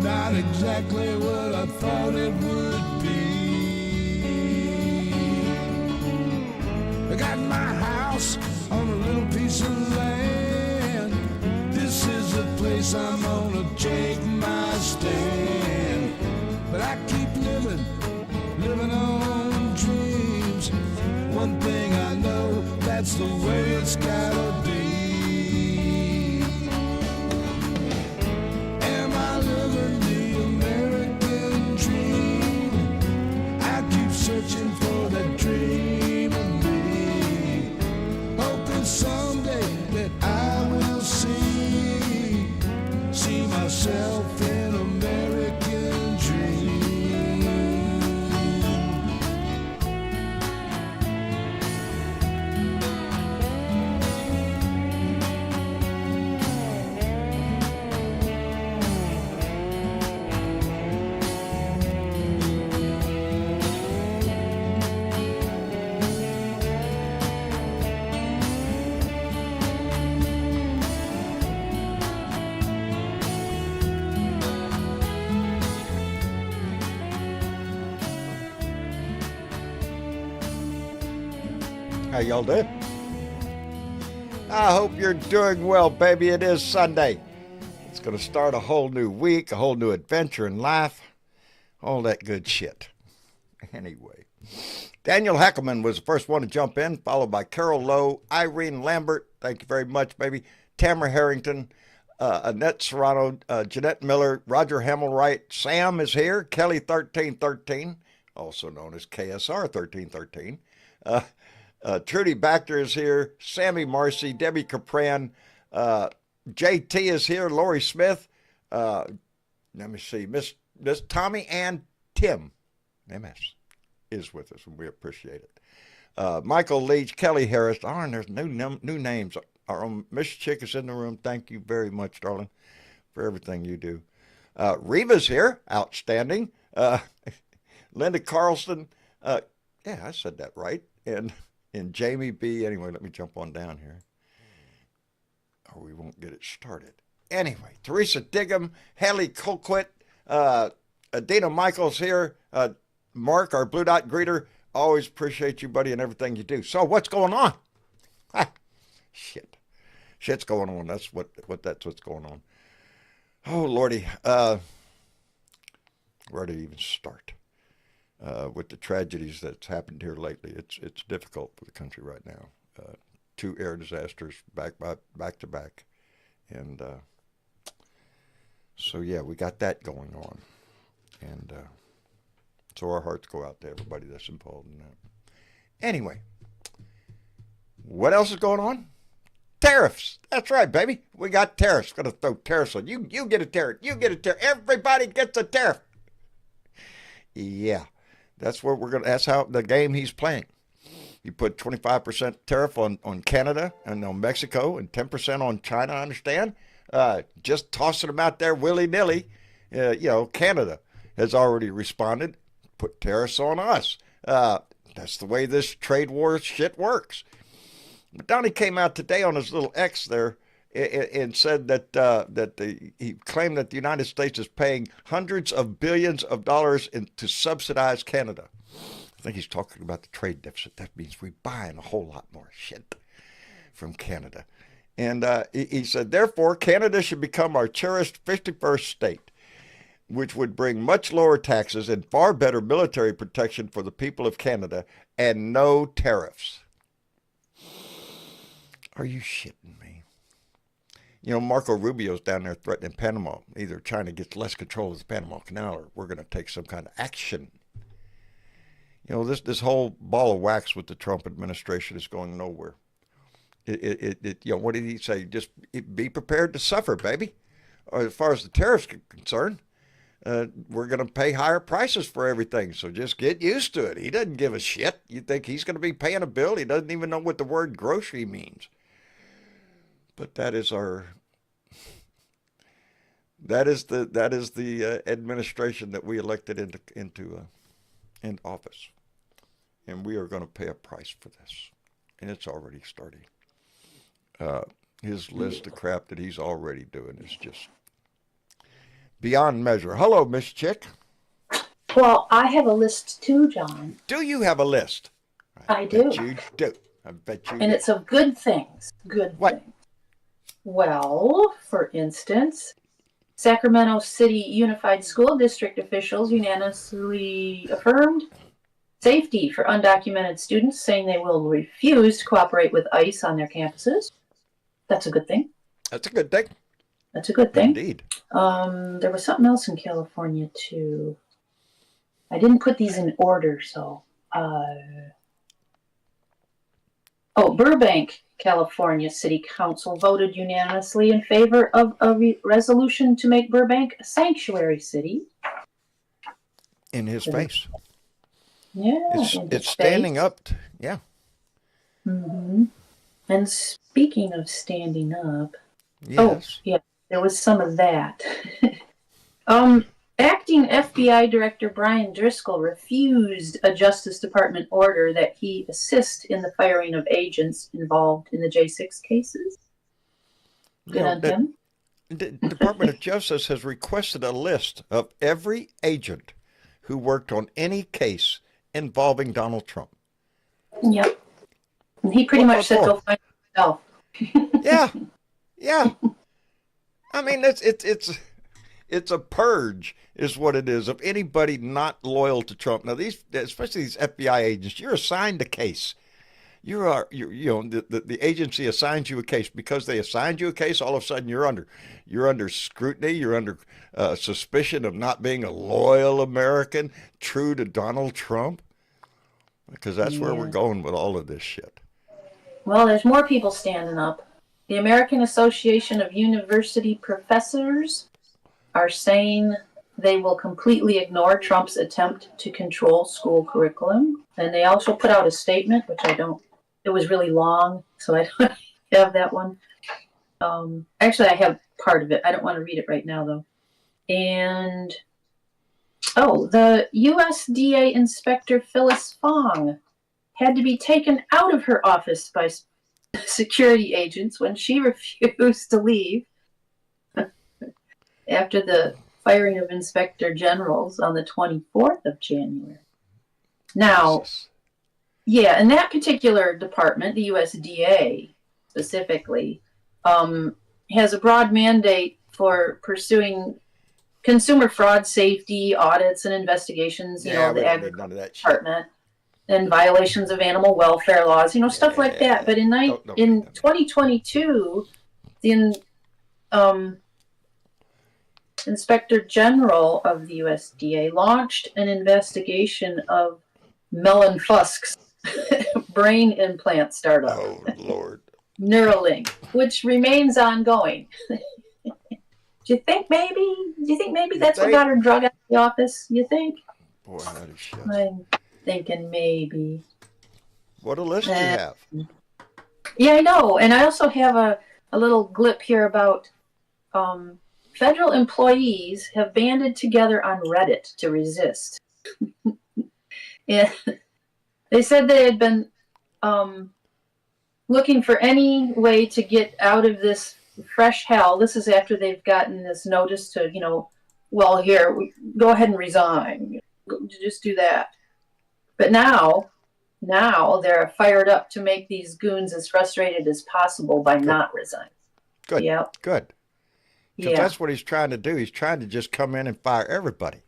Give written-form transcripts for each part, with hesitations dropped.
not exactly what I thought it would be. I got my house on a little piece of land. This is the place I'm gonna take my stand. But I keep living on dreams. One thing I know, that's the way it's gotta be. Am I living the American dream? I keep searching for that dream of me, hoping someday that I will see myself in American dream. How y'all doing? I hope you're doing well, baby. It is Sunday. It's going to start a whole new week, a whole new adventure in life, all that good shit. Anyway, Daniel Heckelman was the first one to jump in, followed by Carol Lowe, Irene Lambert, thank you very much, baby, Tamara Harrington, Annette Serrano, Jeanette Miller, Roger Hamilwright, Sam is here, Kelly 1313, also known as KSR 1313, Trudy Baxter is here, Sammy Marcy, Debbie Capran, JT is here, Lori Smith, let me see, Miss Tommy and Tim, MS, is with us, and we appreciate it. Michael Leach, Kelly Harris, darn, there's new names. Our own Miss Chick is in the room. Thank you very much, darling, for everything you do. Reva's here, outstanding. Linda Carlson, yeah, I said that right. And Jamie B. Anyway, let me jump on down here, or we won't get it started. Anyway, Teresa Diggum, Haley Colquitt, Adina Michaels here, Mark, our Blue Dot greeter. Always appreciate you, buddy, and everything you do. So what's going on? Shit's going on. That's what's going on. Oh, Lordy. Where to even start? With the tragedies that's happened here lately, it's difficult for the country right now. 2 air disasters back to back, and so yeah, we got that going on, and so our hearts go out to everybody that's involved in that. Anyway, what else is going on? Tariffs. That's right, baby. We got tariffs. We're gonna throw tariffs on you. You get a tariff. You get a tariff. Everybody gets a tariff. Yeah. That's how the game he's playing. You put 25% tariff on Canada and on Mexico and 10% on China, I understand. Just tossing them out there willy-nilly. Canada has already responded, put tariffs on us. That's the way this trade war shit works. But Donnie came out today on his little X there and said that he claimed that the United States is paying hundreds of billions of dollars to subsidize Canada. I think he's talking about the trade deficit. That means we're buying a whole lot more shit from Canada. And he said, therefore, Canada should become our cherished 51st state, which would bring much lower taxes and far better military protection for the people of Canada and no tariffs. Are you shitting me? Marco Rubio's down there threatening Panama. Either China gets less control of the Panama Canal or we're going to take some kind of action. This whole ball of wax with the Trump administration is going nowhere. What did he say? Just be prepared to suffer, baby. Or as far as the tariffs are concerned, we're going to pay higher prices for everything. So just get used to it. He doesn't give a shit. You think he's going to be paying a bill? He doesn't even know what the word grocery means. But that is the administration that we elected into office, and we are going to pay a price for this, and it's already starting. His list of crap that he's already doing is just beyond measure. Hello, Miss Chick. Well, I have a list too, John. Do you have a list? I bet do. you do. I bet you And do. it's of good things. Good What? things. Well, for instance, Sacramento City Unified School District officials unanimously affirmed safety for undocumented students, saying they will refuse to cooperate with ICE on their campuses. That's a good thing. That's a good thing. That's a good thing. Indeed. There was something else in California too. I didn't put these in order, so. Burbank, California City Council voted unanimously in favor of a resolution to make Burbank a sanctuary city. In his face. Yeah. It's standing up. Yeah. Mm-hmm. And speaking of standing up. Yes. Yeah, there was some of that. Acting FBI Director Brian Driscoll refused a Justice Department order that he assist in the firing of agents involved in the J6 cases. Good on him. The Department of Justice has requested a list of every agent who worked on any case involving Donald Trump. Yep. And he pretty much said, go find yourself. Yeah. I mean, it's a purge, is what it is, of anybody not loyal to Trump. Now, especially these FBI agents, you're assigned a case. The agency assigns you a case. Because they assigned you a case, all of a sudden you're under scrutiny. You're under suspicion of not being a loyal American, true to Donald Trump. Because that's where we're going with all of this shit. Well, there's more people standing up. The American Association of University Professors are saying they will completely ignore Trump's attempt to control school curriculum. And they also put out a statement, which it was really long, so I don't have that one. Actually, I have part of it. I don't want to read it right now, though. And, the USDA inspector Phyllis Fong had to be taken out of her office by security agents when she refused to leave after the firing of inspector generals on the 24th of January. Now, in that particular department, the USDA specifically, has a broad mandate for pursuing consumer fraud, safety, audits, and investigations, the agriculture department, and violations of animal welfare laws, stuff like that. But in 2022, the Inspector General of the USDA launched an investigation of Melon Fusk's brain implant startup. Oh, Lord. Neuralink, which remains ongoing. Do you think maybe that's what got her drug out of the office? You think? Boy, that is shit. I'm thinking maybe. What a list you have. Yeah, I know. And I also have a little glip here about federal employees have banded together on Reddit to resist. And they said they had been looking for any way to get out of this fresh hell. This is after they've gotten this notice to, go ahead and resign. Just do that. But now they're fired up to make these goons as frustrated as possible by not resigning. Good. Yep. Good. Because that's what he's trying to do. He's trying to just come in and fire everybody.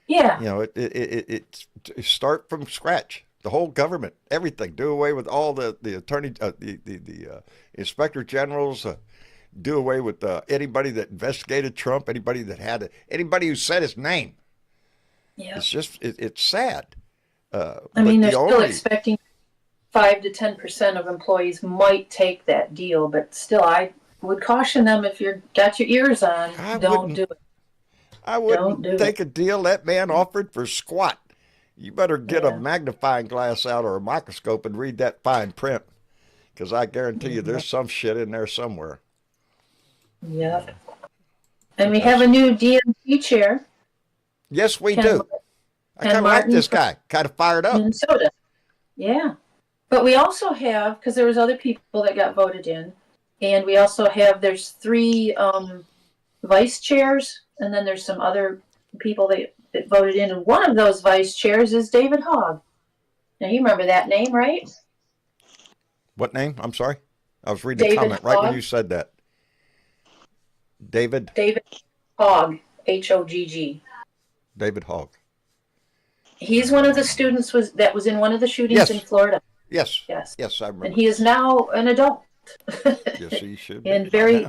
Yeah. It start from scratch. The whole government, everything. Do away with all the attorney, the inspector generals. Do away with anybody that investigated Trump. Anybody who said his name. Yeah. It's just it's sad. They're still expecting 5 to 10% of employees might take that deal, but still, I would caution them if you've got your ears on, don't do it. I wouldn't take a deal that man offered for squat. You better get a magnifying glass out or a microscope and read that fine print, because I guarantee you there's some shit in there somewhere. Yep. And we have a new DNC chair. Yes, we do. I kind of like this guy. Kind of fired up. Minnesota. Yeah. But we also have, because there was other people that got voted in, and we also have, there's 3 vice chairs and then there's some other people that voted in. And one of those vice chairs is David Hogg. Now, you remember that name, right? What name? I'm sorry. I was reading a David comment right when Hogg. you said that. David Hogg, Hogg. David Hogg. He's one of the students that was in one of the shootings in Florida. Yes. Yes. Yes, I remember. And he is now an adult. Yes, he should be. And very,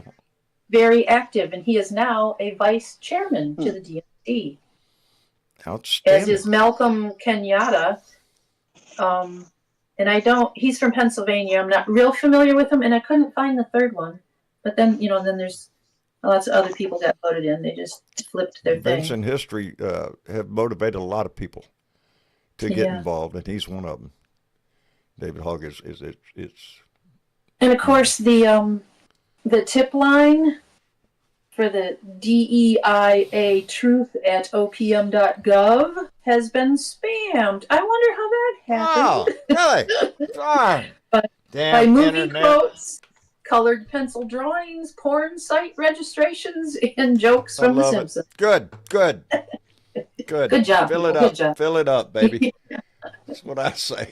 very active. And he is now a vice chairman to the DNC. Outstanding. As is Malcolm Kenyatta. And he's from Pennsylvania. I'm not real familiar with him, and I couldn't find the third one. But then, then there's lots of other people that voted in. They just flipped their Events thing. in history have motivated a lot of people to get involved, and he's one of them. David Hogg is. And of course, the tip line for the DEIA truth@opm.gov has been spammed. I wonder how that happened. Oh, really? Darn. By movie quotes, colored pencil drawings, porn site registrations, and jokes from The Simpsons. Good. Good job. Fill it up. Good job. Fill it up, baby. That's what I say.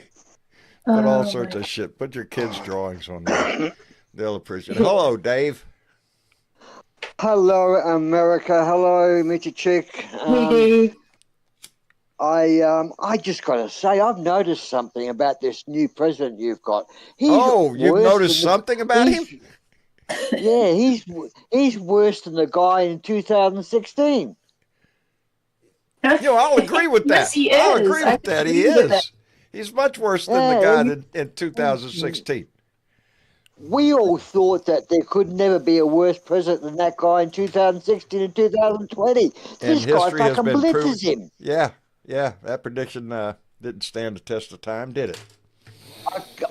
Put all sorts of shit. Put your kids' drawings on there. They'll appreciate it. Hello, Dave. Hello, America. Hello, Mr. Chick. Hey, Dave. I just got to say, I've noticed something about this new president you've got. You've noticed something about him? Yeah, he's worse than the guy in 2016. I'll agree with that. Yes, he is. I'll agree with that. He is. He's much worse than the guy in 2016. We all thought that there could never be a worse president than that guy in 2016 and 2020. This guy fucking blitzes him. Yeah, that prediction didn't stand the test of time, did it?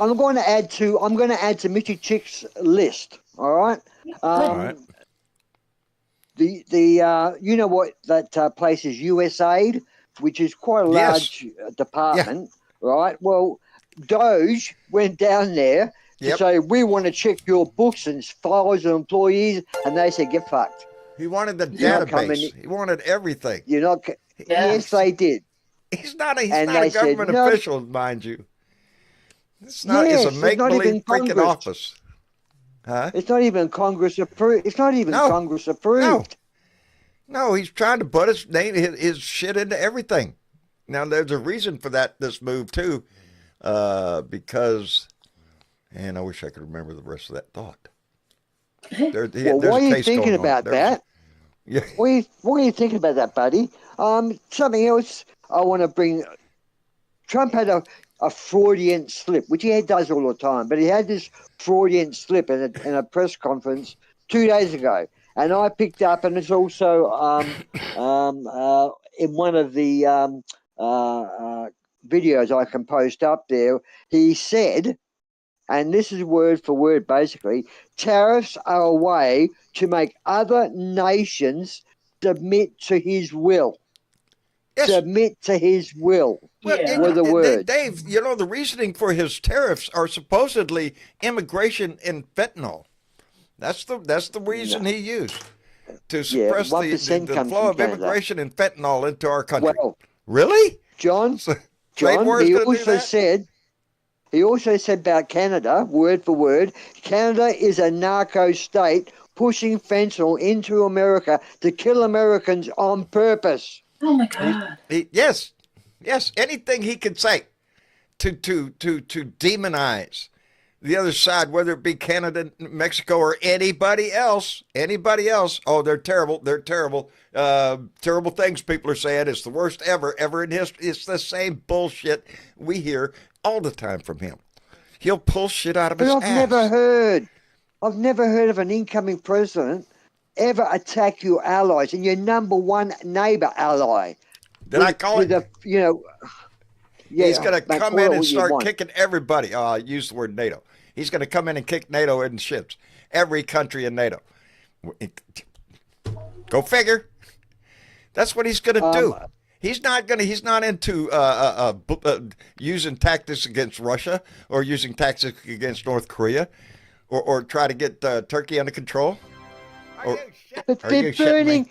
I'm going to add to Mr. Chick's list. All right. All right. The you know what that place is, USAID, which is quite a large department, right? Well, Doge went down there to say, we want to check your books and files and employees, and they said, get fucked. He wanted the database. He wanted everything. Yes, they did. He's not a government official, mind you. It's not. It's a make-believe freaking office. Huh? It's not even Congress approved. It's not even Congress approved. No, he's trying to put his shit into everything. Now, there's a reason for this move too, because, and I wish I could remember the rest of that thought. Why are you thinking about that? Yeah. Why are you thinking about that, buddy? Something else I want to bring. Trump had a Freudian slip, which he does all the time, but he had this Freudian slip in a press conference 2 days ago, and I picked up, and it's also in one of the videos I can post up there. He said, and this is word for word basically, tariffs are a way to make other nations submit to his will. Yes. Submit to his will. Were the words. Dave, the reasoning for his tariffs are supposedly immigration and fentanyl. That's the reason he used to suppress the flow of immigration and fentanyl into our country. Well, really? John, he also said about Canada, word for word, Canada is a narco state pushing fentanyl into America to kill Americans on purpose. Oh my God! Yes, anything he could say to demonize the other side, whether it be Canada, Mexico, or anybody else. Oh, they're terrible. They're terrible. Terrible things people are saying. It's the worst ever in history. It's the same bullshit we hear all the time from him. He'll pull shit out of his ass. I've never heard of an incoming president ever attack your allies and your number one neighbor ally. Did I call it? He's going to come in and start kicking everybody. I use the word NATO. He's going to come in and kick NATO in shits. Every country in NATO. Go figure. That's what he's going to do. He's not into using tactics against Russia or using tactics against North Korea or try to get Turkey under control. Or But are you shitting me?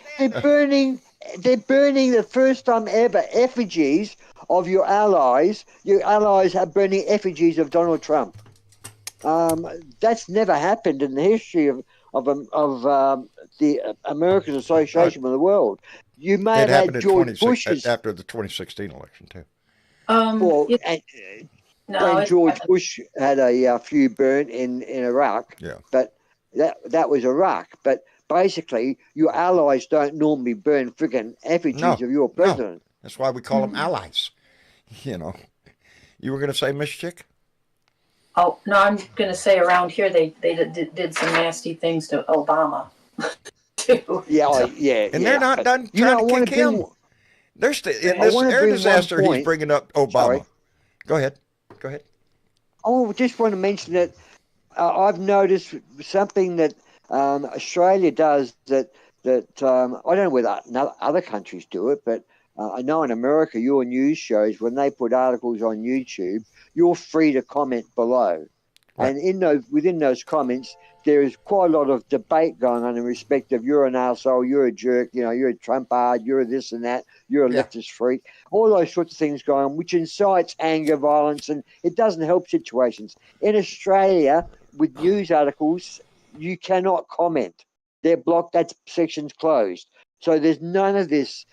they're burning the first time ever effigies of your allies. Your allies are burning effigies of Donald Trump. That's never happened in the history of the American Association with the world. You may It have happened had in George Bush's, after the 2016 election too. or It, no, when it, George Bush had a few burnt in Iraq, Yeah. but that was Iraq. But basically, your allies don't normally burn friggin' effigies No, of your no. president. That's why we call them allies. You know. You were going to say, Miss Chick? oh no, I'm going to say around here they did some nasty things to Obama too. Yeah, So, yeah, And yeah. they're not But, done you know, trying I to want kick to bring. him. They're in I this want to air bring one disaster. He's point. bringing up Sorry. Obama. Go ahead. Go ahead. I just want to mention that I've noticed something that Australia does that I don't know whether other countries do it, but I know in America, your news shows when they put articles on YouTube, you're free to comment below, Right. and within those comments, there is quite a lot of debate going on in respect of you're an arsehole, you're a jerk, you're a Trumpard, you're this and that, you're a Yeah. leftist freak, all those sorts of things going on, which incites anger, violence, and it doesn't help situations. In Australia, with news articles, you cannot comment. They're blocked. That section's closed. So there's none of this,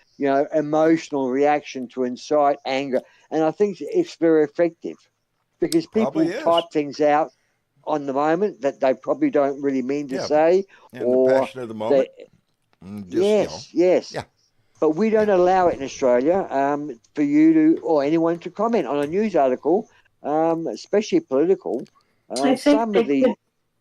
emotional reaction to incite anger. And I think it's very effective because Probably people is. type things out on the moment that they probably don't really mean to Yeah. say, And the or passion of the they, moment. Just, yes. yeah. But we don't allow it in Australia for you to or anyone to comment on a news article, especially political. I think Some of the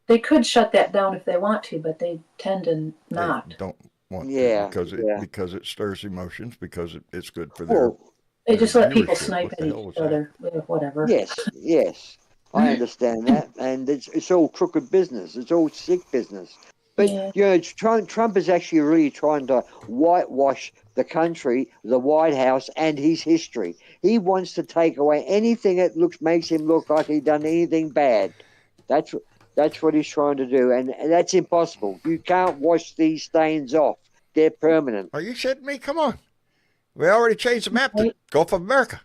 they could shut that down if they want to, but they tend to They not. don't want to yeah, yeah. because it stirs emotions, because it's good for Well, They their just let people viewership. snipe What at the each hell was that? other, whatever. yes. I understand that, and it's all crooked business. It's all sick business. But Yeah. Trump is actually really trying to whitewash the country, the White House, and his history. He wants to take away anything that makes him look like he done anything bad. That's that's what he's trying to do, and that's impossible. You can't wash these stains off; they're permanent. Are you shitting me? Come on. We already changed the map to Right. Gulf of America.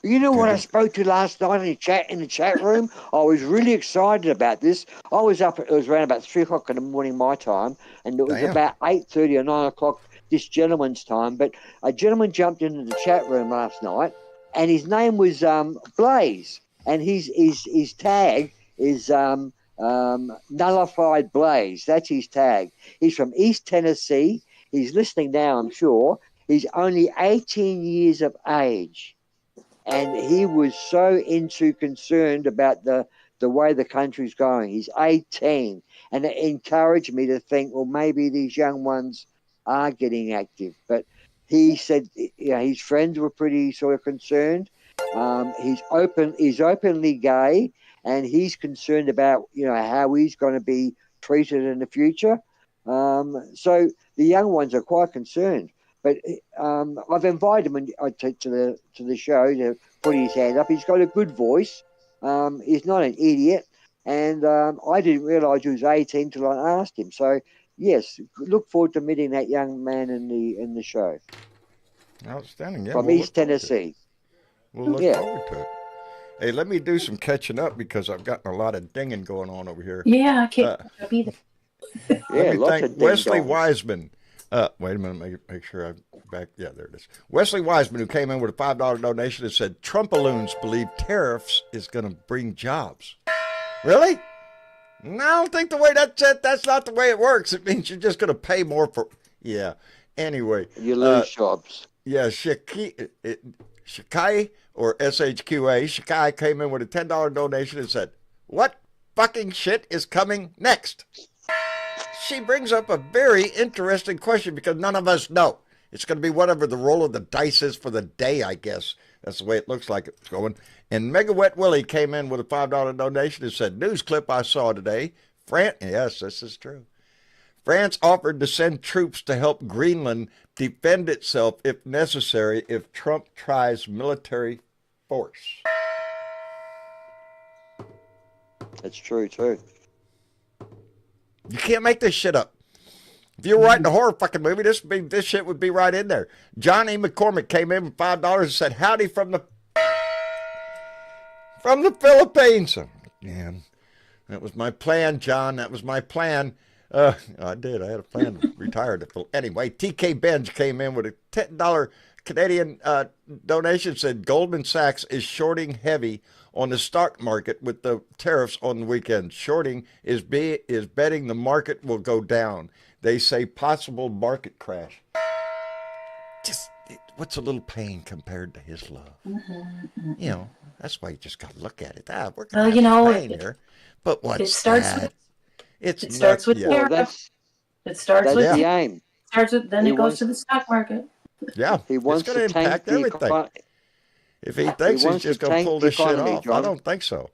You know what I Good. spoke to last night in the chat room? I was really excited about this. I was up. It was around about 3 o'clock in the morning my time, and it was Damn. about 8:30 or 9 o'clock this gentleman's time. But a gentleman jumped into the chat room last night, and his name was Blaze, and his tag is Nullified Blaze. That's his tag. He's from East Tennessee. He's listening now, I'm sure. He's only 18 years of age. And he was so concerned about the way the country's going. He's 18, and it encouraged me to think, well, maybe these young ones are getting active. But he said, his friends were pretty sort of concerned. He's openly gay, and he's concerned about how he's going to be treated in the future. So the young ones are quite concerned. But I've invited him to the show to put his hand up. He's got a good voice. He's not an idiot, and I didn't realise he was 18 till I asked him. So yes, look forward to meeting that young man in the show Outstanding. Yeah, from we'll East look forward to it. Tennessee. We'll look Yeah. forward to it. Hey, let me do some catching up because I've gotten a lot of dinging going on over here. Yeah, I can't be there. Let Yeah, me lots thank of Wesley ding-dongs. Wiseman. Wait a minute, make sure I'm back. Yeah, there it is. Wesley Wiseman, who came in with a $5 donation and said Trumpaloons believe tariffs is going to bring jobs. Really? No, I don't think the way that's not the way it works. It means you're just going to pay more for. Yeah. Anyway. You lose jobs. Yeah, Shakai or SHQA. Shakai came in with a $10 donation and said, "What fucking shit is coming next?" She brings up a very interesting question because none of us know. It's going to be whatever the roll of the dice is for the day, I guess. That's the way it looks like it's going. And Mega Wet Willie came in with a $5 donation and said, "News clip I saw today. Yes, this is true. France offered to send troops to help Greenland defend itself if necessary if Trump tries military force." That's true too. You can't make this shit up. If you were writing a horror fucking movie, this shit would be right in there. Johnny McCormick came in with $5 and said, "Howdy from the Philippines." Man, that was my plan, John. That was my plan. I did. I had a plan to retire. Anyway, TK Benz came in with a $10 Canadian donation. Said Goldman Sachs is shorting heavy on the stock market with the tariffs on the weekend. Shorting is betting the market will go down. They say possible market crash. Just what's a little pain compared to his love? You know, that's why you just got to look at it. We're going to have pain here. But what's it starts that? It starts with tariffs. It starts with the aim. Then it goes to the stock market. Yeah, he wants it's going to impact everything. If he thinks he's just going to pull this shit off, John. I don't think so.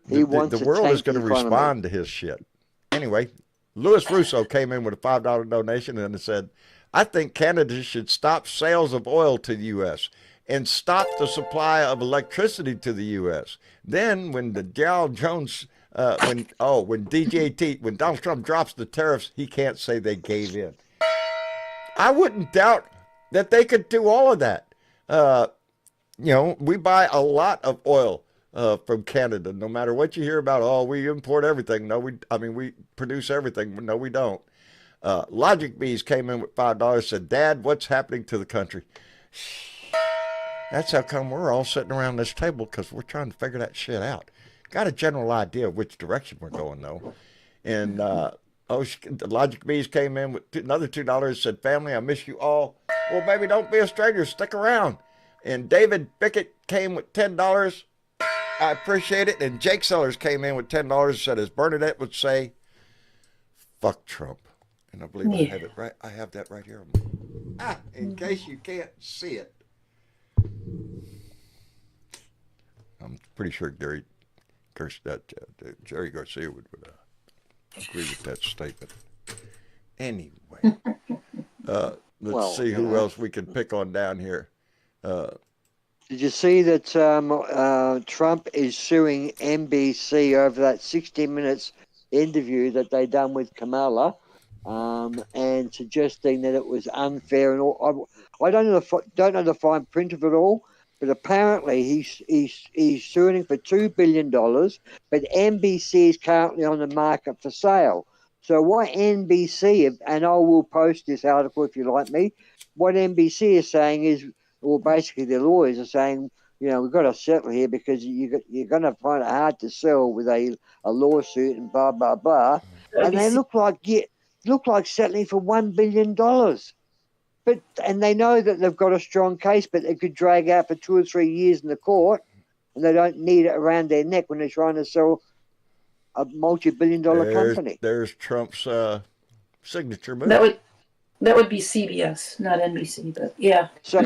The world is going to respond to his shit. Anyway, Louis Russo came in with a $5 donation and said, "I think Canada should stop sales of oil to the U.S. and stop the supply of electricity to the U.S. Then when the Dow Jones, when Donald Trump drops the tariffs, he can't say they gave in." I wouldn't doubt that they could do all of that. We buy a lot of oil from Canada. No matter what you hear about, we import everything. No, we produce everything. No, we don't. Logic Bees came in with $5, said, "Dad, what's happening to the country?" That's how come we're all sitting around this table, because we're trying to figure that shit out. Got a general idea of which direction we're going, though. And the Logic Bees came in with another $2, said, "Family, I miss you all." Well, baby, don't be a stranger. Stick around. And David Bickett came with $10. I appreciate it. And Jake Sellers came in with $10 and said, as Bernadette would say, "Fuck Trump." And I believe I have it right. I have that right here. In case you can't see it. I'm pretty sure Jerry Garcia would agree with that statement. Anyway, let's see who else we can pick on down here. Did you see that Trump is suing NBC over that 60 Minutes interview that they done with Kamala, and suggesting that it was unfair and all? I don't know the fine print of it all, but apparently he's suing him for $2 billion. But NBC is currently on the market for sale. So what NBC, and I will post this article if you like me, what NBC is saying is, well, basically the lawyers are saying, we've got to settle here because you're going to find it hard to sell with a lawsuit and blah, blah, blah. And they look like settling for $1 billion. And they know that they've got a strong case, but it could drag out for 2 or 3 years in the court, and they don't need it around their neck when they're trying to sell a multi-billion-dollar company. There's Trump's signature move. That would be CBS, not NBC, but yeah. So,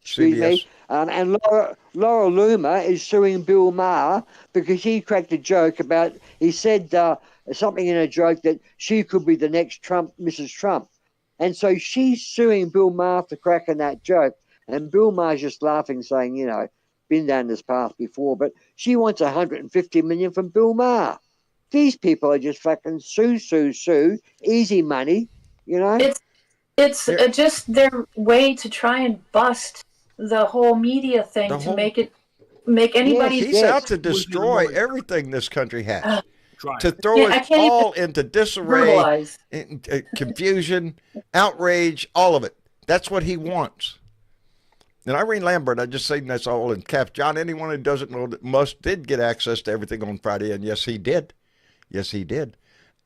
excuse me. And Laura Loomer is suing Bill Maher because he cracked a joke about, he said something in a joke that she could be the next Mrs. Trump. And so she's suing Bill Maher for cracking that joke. And Bill Maher's just laughing, saying, been down this path before. But she wants $150 million from Bill Maher. These people are just fucking sue, easy money, It's just their way to try and bust the whole media thing make anybody. He's out to destroy everything this country has. To throw us all into disarray, confusion, outrage, all of it. That's what he wants. And Irene Lambert, I just saying that's all in caps. John, anyone who doesn't know that did get access to everything on Friday, and yes, he did. Yes, he did.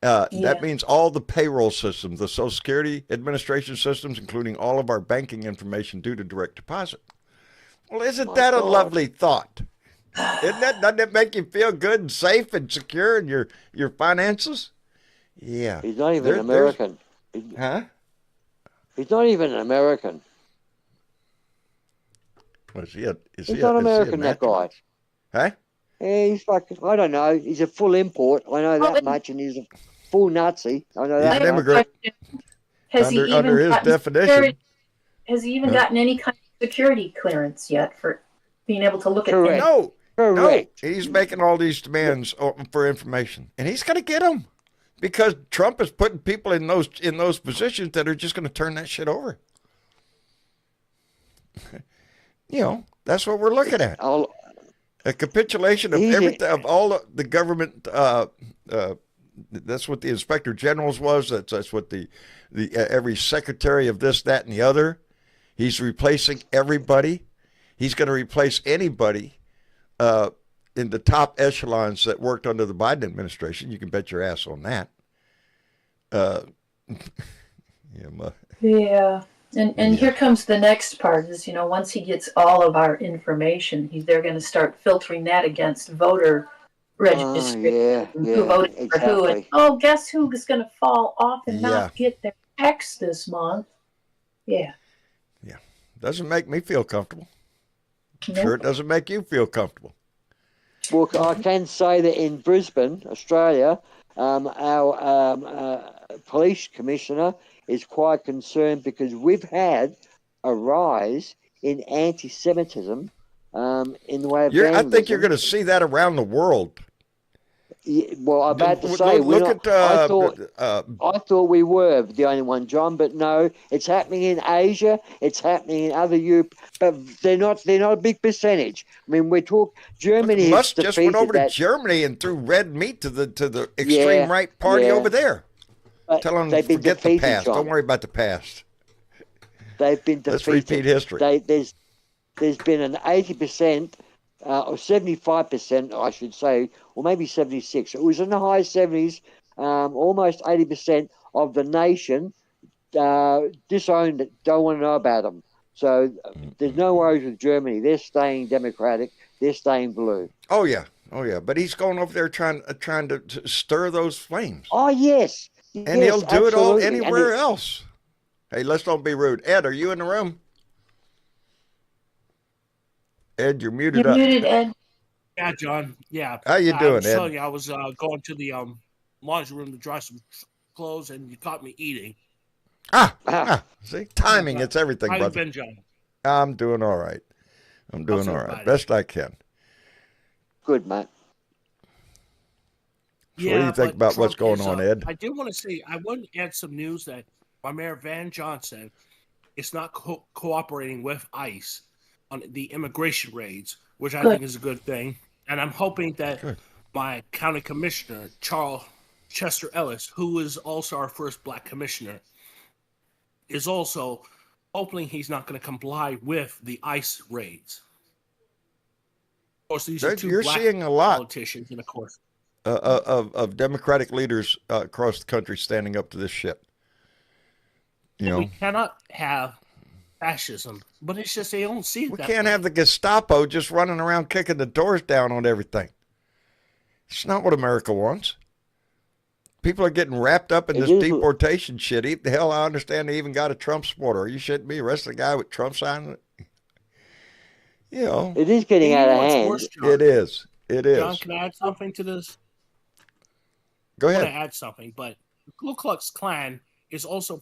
That means all the payroll systems, the Social Security Administration systems, including all of our banking information due to direct deposit. Well, isn't that a lovely thought? Doesn't it make you feel good and safe and secure in your finances? Yeah. He's not even American. Huh? He's not even an American. What is he? He's not American, that guy. Huh? Yeah, he's fucking, I don't know. He's a full import. I know that much, and he's a full Nazi. I know that. He's an immigrant. Under his definition. Has he even gotten any kind of security clearance yet for being able to look at things? No. Correct. No. He's making all these demands for information, and he's going to get them. because Trump is putting people in those positions that are just going to turn that shit over. That's what we're looking at. A capitulation of everything, of all the government. That's what the inspector generals was. That's what the every secretary of this, that, and the other. He's replacing everybody. He's going to replace anybody in the top echelons that worked under the Biden administration. You can bet your ass on that. Yeah. And here comes the next part is, once he gets all of our information, they're going to start filtering that against voter registration. Who voted for who. And, guess who is going to fall off and not get their checks this month? Yeah. Yeah. Doesn't make me feel comfortable. Nope. Sure, it doesn't make you feel comfortable. Well, I can say that in Brisbane, Australia, our police commissioner is quite concerned because we've had a rise in anti-Semitism in the way of vandalism. I think you're going to see that around the world. Yeah, well, I'm about to say, I thought we were the only one, John, but no, it's happening in Asia, it's happening in other Europe, but they're not a big percentage. I mean, Germany Musk just went over to Germany and threw red meat to the extreme right party over there. Tell them to forget the past. John. Don't worry about the past. They've been defeated. Let's repeat history. There's been an 80%. Or 75%, I should say, or maybe 76. It was in the high 70s, almost 80% of the nation disowned it, don't want to know about them. So there's no worries with Germany. They're staying democratic. They're staying blue. Oh, yeah. But he's going over there trying to stir those flames. Oh, yes. And he'll do it all anywhere else. Hey, let's don't be rude. Ed, are you in the room? Ed, you're muted up. Muted, Ed. Yeah, John. Yeah. How you doing, Ed? Telling you, I was going to the laundry room to dry some clothes, and you caught me eating. See, timing, it's everything, brother. How you been, John? I'm doing all right. Best I can. Good, Matt. So what do you think about what's going on, Ed? I do want to say, I want to add some news that my Mayor Van Johnson is not cooperating with ICE on the immigration raids, which I think is a good thing. And I'm hoping that my county commissioner, Charles Chester Ellis, who is also our first black commissioner, is also hoping he's not going to comply with the ICE raids. Of course, these are two black seeing a lot politicians, and of course, of Democratic leaders across the country standing up to this shit. We cannot have fascism, but it's just they don't see it. We can't have the Gestapo just running around kicking the doors down on everything. It's not what America wants. People are getting wrapped up in this deportation shit. The hell, I understand they even got a Trump supporter. Are you shitting me? Arrested a guy with Trump sign it? It is getting out of hand. Worse, it is. John, can I add something to this? Go ahead. I want to add something, but the Ku Klux Klan is also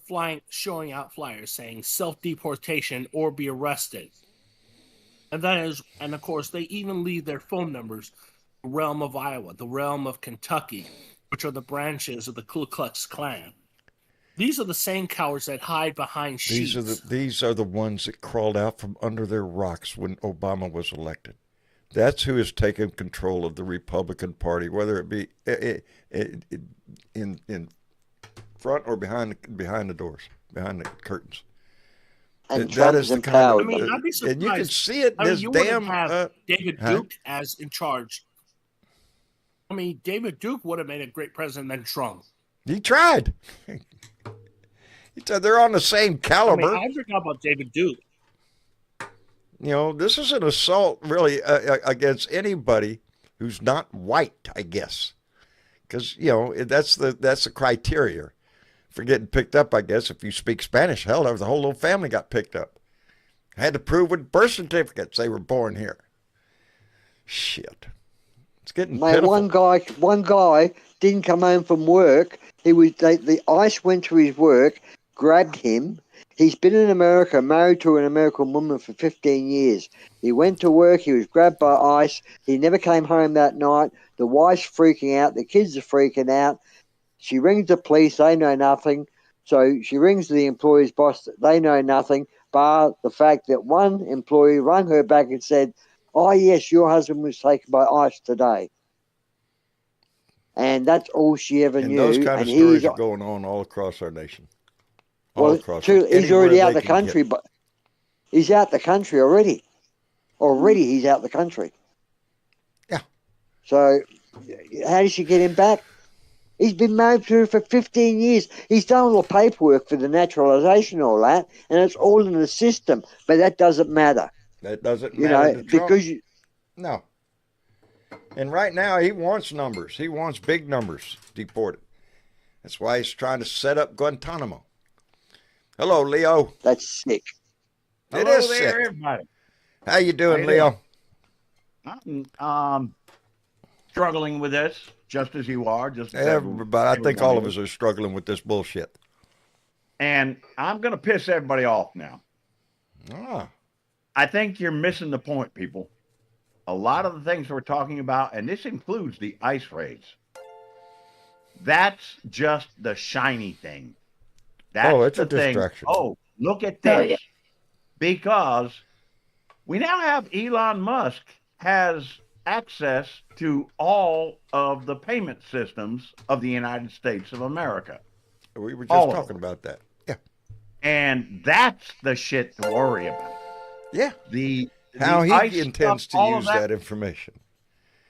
showing out flyers saying self-deportation or be arrested. And of course, they even leave their phone numbers, the realm of Iowa, the realm of Kentucky, which are the branches of the Ku Klux Klan. These are the same cowards that hide behind sheets. These are the ones that crawled out from under their rocks when Obama was elected. That's who has taken control of the Republican Party, whether it be in front or behind the doors, behind the curtains. And that is the power. I mean, I'd be surprised. And you can see it in this you damn... have David Duke as in charge. I mean, David Duke would have made a great president than Trump. He tried. He said they're on the same caliber. I forgot about David Duke. This is an assault, really, against anybody who's not white, I guess. Because, that's the criteria for getting picked up, I guess. If you speak Spanish, hell, the whole little family got picked up. Had to prove with birth certificates they were born here. Shit. It's getting pitiful. One guy didn't come home from work. The ICE went to his work, grabbed him. He's been in America, married to an American woman for 15 years. He went to work. He was grabbed by ICE. He never came home that night. The wife's freaking out. The kids are freaking out. She rings the police, they know nothing. So she rings the employer's boss, they know nothing, bar the fact that one employee rang her back and said, "Oh, yes, your husband was taken by ICE today." And that's all she ever And knew. those kind and of stories he's, are going on all across our nation. All well, across. he's already out Anywhere the they can country, get. but he's out the country already. Already he's out the country. Yeah. So how did she get him back? He's been married to her for 15 years. He's done all the paperwork for the naturalisation and all that, and it's all in the system. But that doesn't matter. That doesn't You matter know, to Trump. because you, No. And right now, he wants numbers. He wants big numbers deported. That's why he's trying to set up Guantanamo. Hello, Leo. that's sick. It Hello is there, sick. everybody. How you doing, you Leo? I'm struggling with this, just as you are. Just as Everybody. I think all of everyone us are struggling with this bullshit. And I'm going to piss everybody off now. Ah. I think you're missing the point, people. A lot of the things we're talking about, and this includes the ICE raids, that's just the shiny thing. That's it's the a thing. distraction. Oh, look at Oh, this. yeah. Because we now have Elon Musk has access to all of the payment systems of the United States of America. We were just all of talking them. about that. Yeah. And that's the shit to worry about. Yeah. The How the he ICE intends stuff, all to of use that information.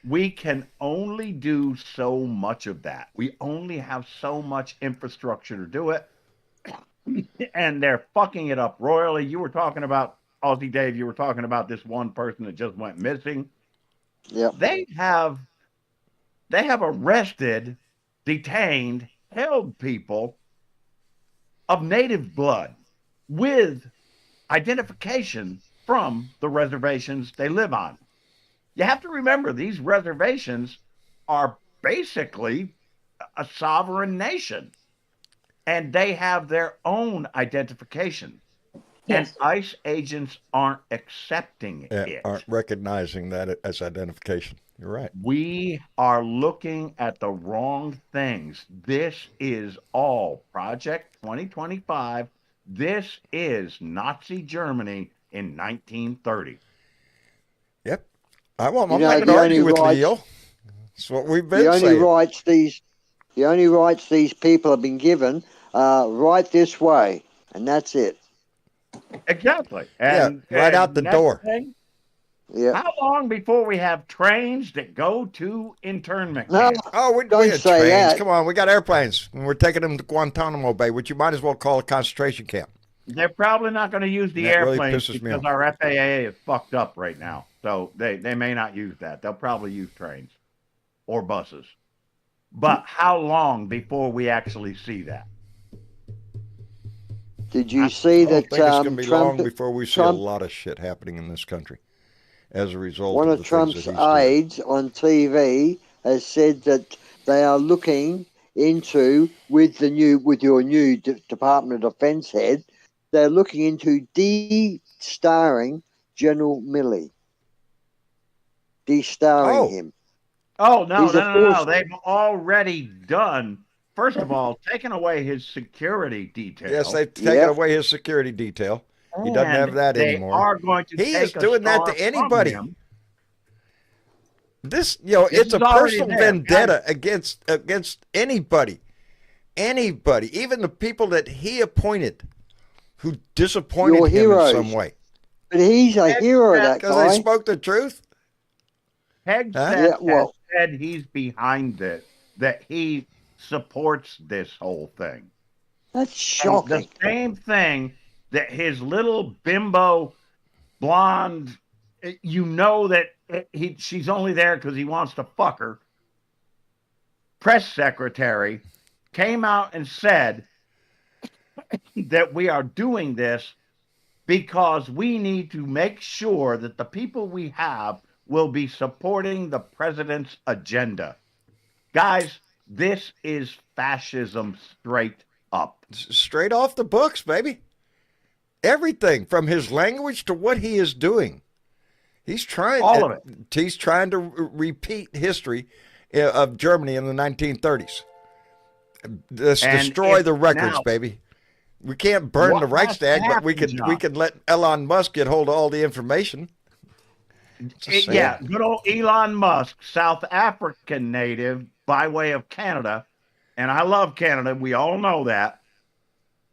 We can only do so much of that. We only have so much infrastructure to do it. And they're fucking it up royally. You were talking about, Aussie Dave, you were talking about this one person that just went missing. Yep. They have arrested, detained, held people of native blood with identification from the reservations they live on. You have to remember, these reservations are basically a sovereign nation, and they have their own identification. Yes. And ICE agents aren't accepting it. Aren't recognizing that as identification. You're right. We are looking at the wrong things. This is all Project 2025. This is Nazi Germany in 1930. Yep. I'm not know, going to the argue only with rights- Leo. That's what we've been The only saying. rights these people have been given are right this way, and that's it. Exactly. Yeah, right out the next door. thing, Yeah. how long before we have trains that go to internment No, camps? Oh, we Don't have say trains. that. Come on, we got airplanes. And we're taking them to Guantanamo Bay, which you might as well call a concentration camp. They're probably not going to use the That really airplanes pisses me because off. our FAA is fucked up right now. So they may not use that. They'll probably use trains or buses. But how long before we actually see that? Did you see I don't that think it's going to be Trump, long before we see Trump- a lot of shit happening in this country as a result one of of the Trump's things that he's doing. aides on TV has said that they are looking into with your new Department of Defense head, they're looking into de-starring General Milley, de-starring Oh. him. Oh, no, He's a no, no, no. force- They've already done, first of all, taken away his security detail. Yes, they've taken Yep. away his security detail. He doesn't and have that they anymore. Are going to He is take a doing that to star from anybody. him. This, This it's a is already personal there. vendetta against anybody, even the people that he appointed, who disappointed Your him heroes. in some way But he's a hero, that because they guy. spoke the truth. Hegseth Yeah, well- has said he's behind this, that he supports this whole thing. That's And shocking. the same thing that his little bimbo blonde, that she's only there because he wants to fuck her, press secretary came out and said that we are doing this because we need to make sure that the people we have will be supporting the president's agenda. Guys, this is fascism straight up. Straight off the books, baby. Everything from his language to what he is doing. He's trying All of it. He's trying to repeat history of Germany in the 1930s. Let's And destroy if the records, now, baby. We can't burn the what has to Reichstag, but we happen, can John? let Elon Musk get hold of all the information. It's a Yeah, sad. good old Elon Musk, South African native by way of Canada, and I love Canada. We all know that.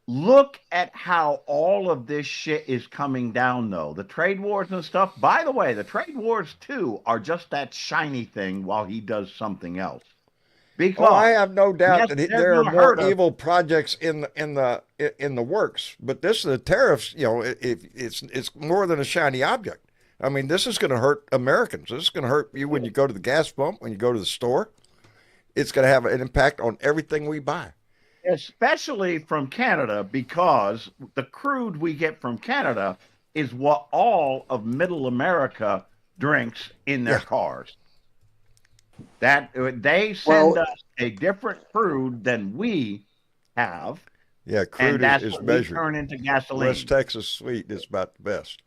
Look at how all of this shit is coming down, though. The trade wars and stuff. By the way, the trade wars too are just that shiny thing while he does something else. Oh, I Because have no doubt yes, that they're there are going to more hurt us. evil projects in the works. But this the tariffs. It's more than a shiny object. I mean, this is going to hurt Americans. This is going to hurt you when you go to the gas pump, when you go to the store. It's going to have an impact on everything we buy. Especially from Canada, because the crude we get from Canada is what all of middle America drinks in their Yeah. cars. That they send Well, us a different crude than we have, Yeah, and crude that's is what we measured. turn into West gasoline. Texas sweet is about the best,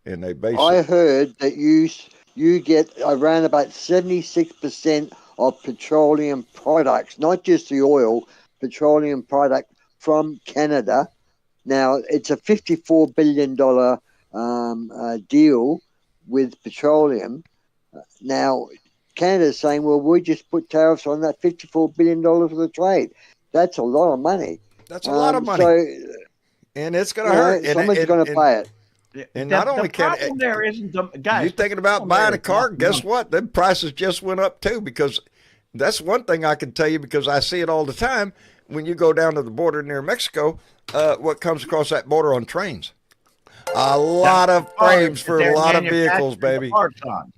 and they base I it. heard that you get around about 76% of petroleum products, not just the oil, petroleum product from Canada. Now it's a $54 billion deal with petroleum. Now Canada's saying, well, we just put tariffs on that $54 billion of the trade. That's a lot of money. That's a lot of money, So and it's going to hurt. someone's going to pay it. And not The only can problem there isn't the you guys. The thinking about problem there buying a is car, not guess money. what? The prices just went up too, because that's one thing I can tell you, because I see it all the time when you go down to the border near Mexico. What comes across that border on trains? A lot of frames for a lot of vehicles, baby. Parts on.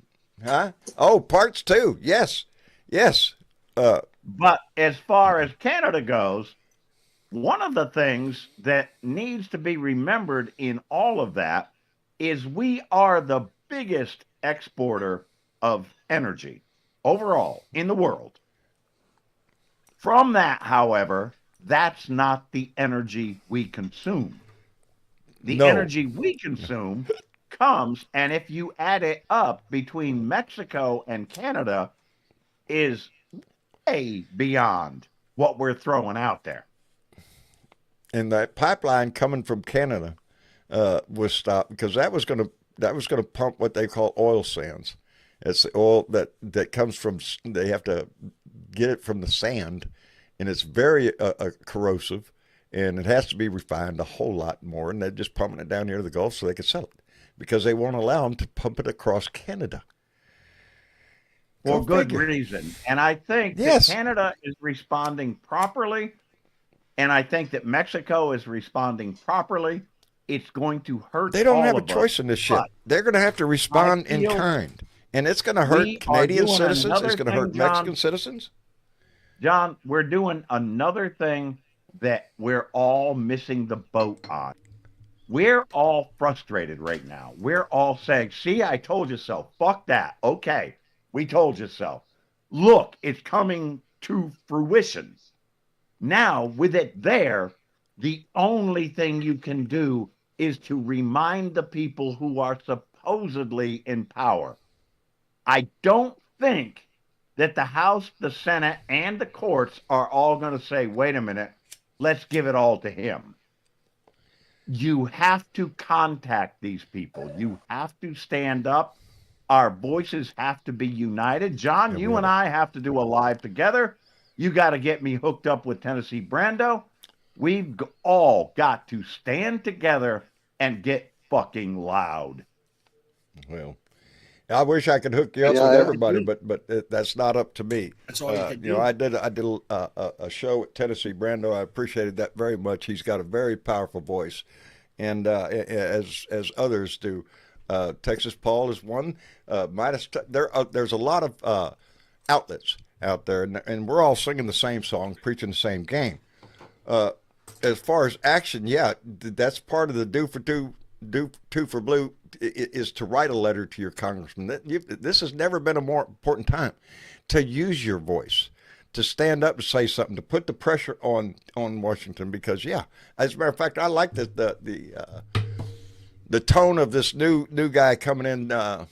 Huh? Oh, parts too. Yes, yes. But as far as Canada goes, one of the things that needs to be remembered in all of that is we are the biggest exporter of energy overall in the world. From that, however, that's not the energy we consume. The No. energy we consume comes, and if you add it up between Mexico and Canada, is way beyond what we're throwing out there. And that pipeline coming from Canada was stopped because that was going to pump what they call oil sands. It's the oil that comes from. They have to get it from the sand, and it's very corrosive, and it has to be refined a whole lot more. And they're just pumping it down here to the Gulf so they can sell it, because they won't allow them to pump it across Canada. For Go good figure. reason. And I think Yes. that Canada is responding properly, and I think that Mexico is responding properly. It's going to hurt They don't all have a of us, choice in this shit. but They're going to have to respond in feel kind, and it's going to hurt we are Canadian doing citizens. another It's going to hurt thing, John. Mexican citizens. John, we're doing another thing that we're all missing the boat on. We're all frustrated right now. We're all saying, see, I told you so. Fuck that. Okay, we told you so. Look, it's coming to fruition. Now, with it there, the only thing you can do is to remind the people who are supposedly in power. I don't think that the House, the Senate, and the courts are all going to say, wait a minute, let's give it all to him. You have to contact these people. You have to stand up. Our voices have to be united. John, Yeah, you we and are. I have to do a live together. You got to get me hooked up with Tennessee Brando. We've all got to stand together and get fucking loud. Well, I wish I could hook you up Yeah, with I everybody, do. but that's not up to me. That's all you can do. You know, I did a show with Tennessee Brando. I appreciated that very much. He's got a very powerful voice, and as others do. Texas Paul is one. There's a lot of outlets out there, and we're all singing the same song, preaching the same game. As far as action, yeah, that's part of the do two for blue is to write a letter to your congressman. This has never been a more important time to use your voice, to stand up and say something, to put the pressure on Washington. Because yeah, as a matter of fact, I like the tone of this new guy coming in on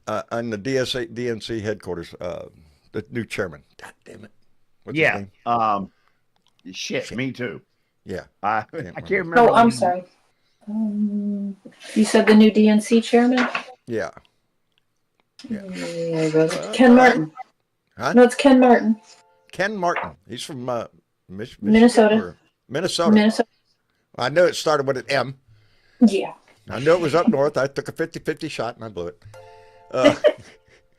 the DNC headquarters, the new chairman. God damn it. What's his name? Shit, me too. Yeah. I Can't can't remember. remember. Oh, the I'm name. sorry. You said the new DNC chairman? Yeah. Yeah, I wrote it. Well, Ken all Martin. Huh? No, it's Ken Martin. Ken Martin. He's from Michigan Minnesota. or Minnesota. Minnesota. I knew it started with an M. Yeah. I knew it was up north. I took a 50-50 shot and I blew it.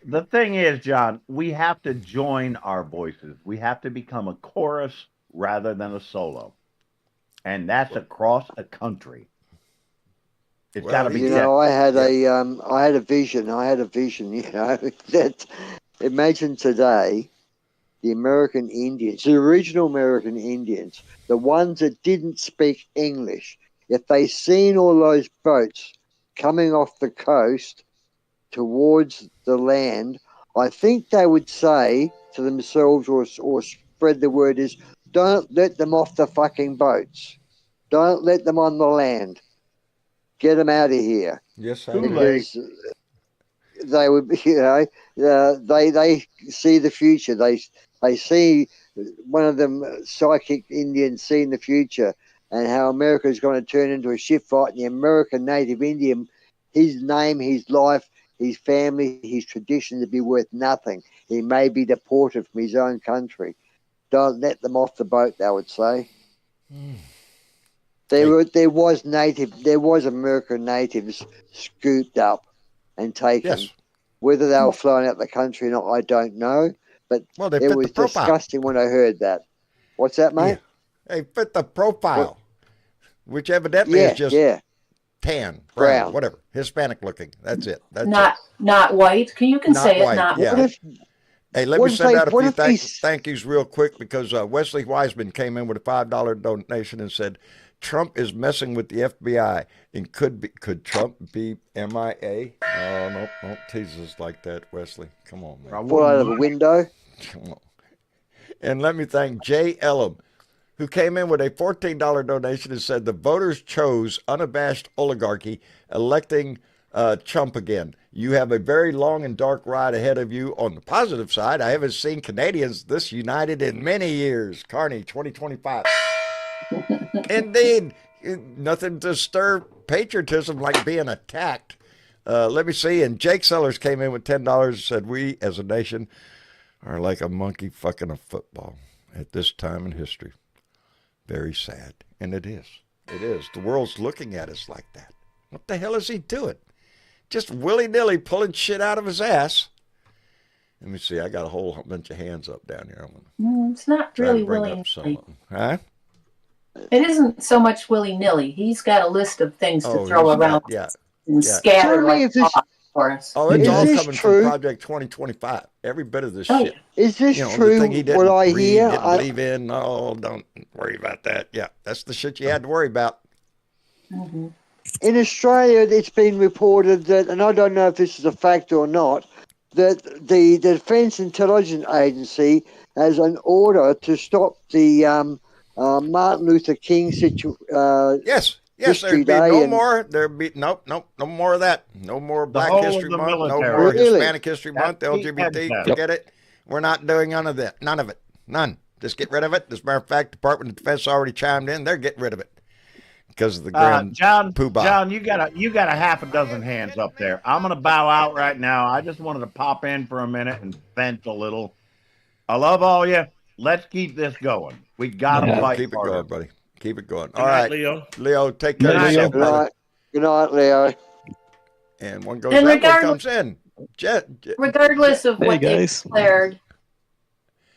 The thing is, John, we have to join our voices. We have to become a chorus rather than a solo. And that's across a country. It's Well, got to be You that. know, I had Yeah. a vision. You know, that imagine today the American Indians, the original American Indians, the ones that didn't speak English, if they seen all those boats coming off the coast towards the land, I think they would say to themselves or spread the word is, don't let them off the fucking boats. Don't let them on the land. Get them out of here. Yes, I Too agree. late. Because they would, you know, they see the future. They see one of them psychic Indians seeing the future and how America is going to turn into a shit fight. And the American Native Indian, his name, his life, his family, his tradition to be worth nothing. He may be deported from his own country. Don't let them off the boat, they would say. There was American natives scooped up and taken. Yes. Whether they were flown out the country or not, I don't know. But Well, they it fit was the profile. disgusting when I heard that. What's that, mate? Yeah. They fit the profile, which evidently is just tan, brown, whatever, Hispanic looking. That's it. That's not white. You can Not say white, it, not yeah. white. Hey, let What me if send they- out a what few if they- thank yous real quick because Wesley Wiseman came in with a $5 donation and said Trump is messing with the FBI and could Trump be MIA? Oh no, don't tease us like that, Wesley. Come on, man. Fall out of a window. Come on. And let me thank Jay Elam, who came in with a $14 donation and said the voters chose unabashed oligarchy, electing Trump again. You have a very long and dark ride ahead of you. On the positive side, I haven't seen Canadians this united in many years. Carney, 2025. Indeed. Nothing to stir patriotism like being attacked. Let me see. And Jake Sellers came in with $10 and said, we as a nation are like a monkey fucking a football at this time in history. Very sad. And it is. It is. The world's looking at us like that. What the hell is he doing? Just willy-nilly pulling shit out of his ass. Let me see. I got a whole bunch of hands up down here. I'm gonna It's not try really to bring up some willy-nilly. of them. Huh? It isn't so much willy-nilly. He's got a list of things to throw he's around got- yeah. and yeah. scatter Tell me like if this- hot for us. Oh, it's Is all this coming true? from Project 2025. Every bit of this Oh, shit. Is this You know, true? the thing he didn't What I read, hear? didn't believe in. Oh, don't worry about that. Yeah, that's the shit you had to worry about. Mhm. In Australia, it's been reported that, and I don't know if this is a fact or not, that the Defence Intelligence Agency has an order to stop the Martin Luther King Yes, History there'd be Day no and- more. There'd be no more of that. No more Black whole of History the Month. No military. more Really? Hispanic History That's Month. the LGBT. heads up. Forget it. We're not doing none of that. None of it. None. Just get rid of it. As a matter of fact, Department of Defense already chimed in. They're getting rid of it because of the grand John, poobah. John, you got a half a dozen hands up there. I'm gonna bow out right now. I just wanted to pop in for a minute and vent a little. I love all you. Let's keep this going. We gotta fight Keep it harder. going, buddy. Keep it going. Good All night, right, Leo. Leo, take care Good of night, yourself, Good brother. night. Good night, Leo. And one goes And out, one regardless- comes in. Regardless of what they guys. declared.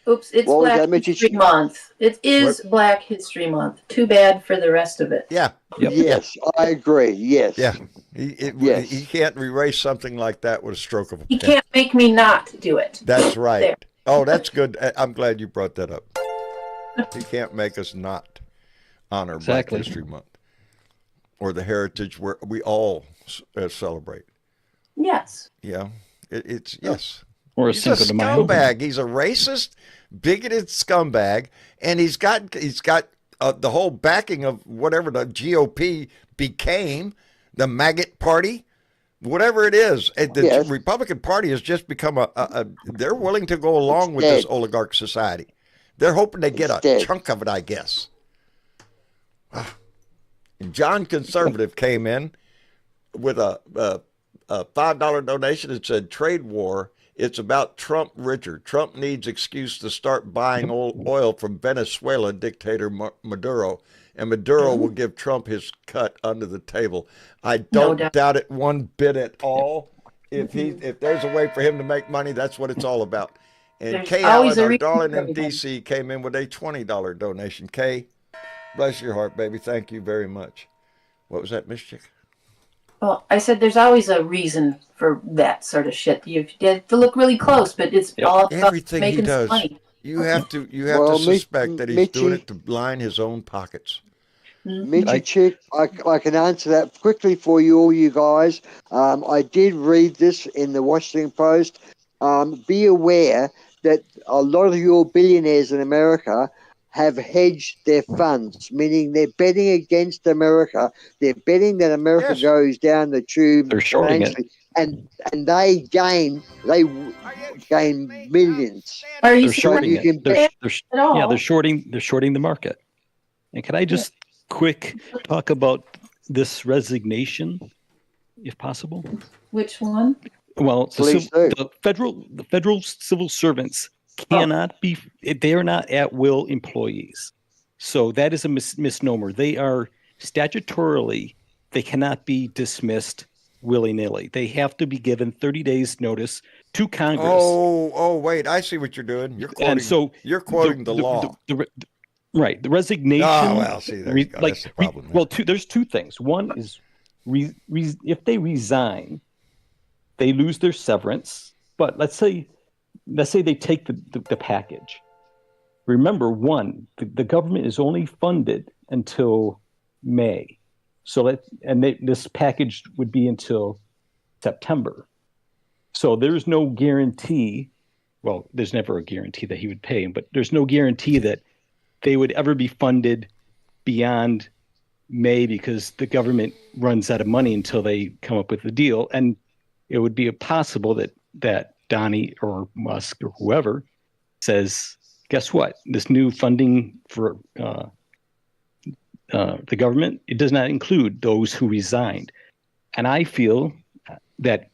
Oops, it's What was Black that, Mitchie? History Month. It is Black History Month. Too bad for the rest of it. Yeah, Yep. Yes, I agree. Yes. yeah. Yes. He can't erase something like that with a stroke of a He pen. can't make me not do it. That's right. There. Oh, that's good. I'm glad you brought that up. He can't make us not honor Exactly. Black History Month or the heritage where we all celebrate. Yes. Yeah, it's yes. Or a He's a Cinco de Mayo. scumbag. He's a racist, bigoted scumbag, and he's got the whole backing of whatever the GOP became, the maggot party, whatever it is. The Republican Party has just become they're willing to go along with this oligarch society They're hoping they get It's a dead. chunk of it, I guess. And John Conservative came in with a $5 donation that said trade war. It's about Trump Richard. Trump needs excuse to start buying oil from Venezuela dictator Maduro, and Maduro will give Trump his cut under the table. I don't doubt it one bit at all. If there's a way for him to make money, that's what it's all about. And There's Kay always Allen, a our reason darling for in everything. D.C., came in with a $20 donation. Kay, bless your heart, baby. Thank you very much. What was that, Miss Chick? Well, I said there's always a reason for that sort of shit. You have to look really close, but it's all about Everything he making some does, money. you have to Well, suspect that he's doing Mitchie- it to line his own pockets. Mitchy Chick, I can answer that quickly for you, all you guys. I did read this in the Washington Post. Be aware that a lot of your billionaires in America have hedged their funds, meaning they're betting against America. They're betting that America Yes. goes down the tube They're shorting it. financially, and they gain millions. Are you They're So shorting you it. can They're, at all? yeah, they're shorting the market. And can I just quick talk about this resignation, if possible? Which one? Well, Please do. the federal civil servants cannot be. They are not at will employees, so that is a misnomer. They are statutorily. They cannot be dismissed willy-nilly. They have to be given 30 days notice to Congress. Oh, wait! I see what you're doing. You're quoting. And so you're quoting the law. Right, the resignation. Oh, well, see, there you go. That's the problem. Well, there's two things. One is if they resign, they lose their severance. But let's say they take the package. Remember, the government is only funded until May, so this package would be until September. So there's no guarantee. Well, there's never a guarantee that he would pay him, but there's no guarantee that they would ever be funded beyond May because the government runs out of money until they come up with a deal. And it would be possible that Donnie or Musk or whoever says, guess what? This new funding for the government, it does not include those who resigned. And I feel that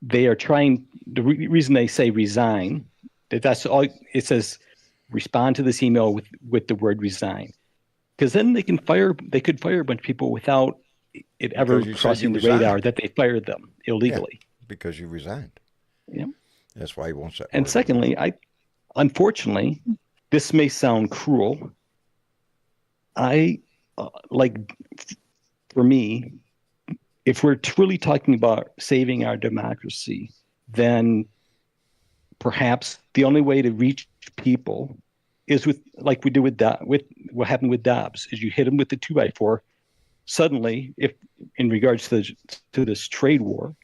they are trying, the reason they say resign, that's all it says, respond to this email with the word resign. Because then they could fire a bunch of people without it ever crossing the radar that they fired them illegally. Yeah, because you resigned. Yeah. That's why he wants that. And secondly, unfortunately, this may sound cruel. For me, if we're truly talking about saving our democracy, then perhaps the only way to reach people is like we do with what happened with Dobbs, is you hit him with the 2x4. Suddenly, if in regards to this trade war,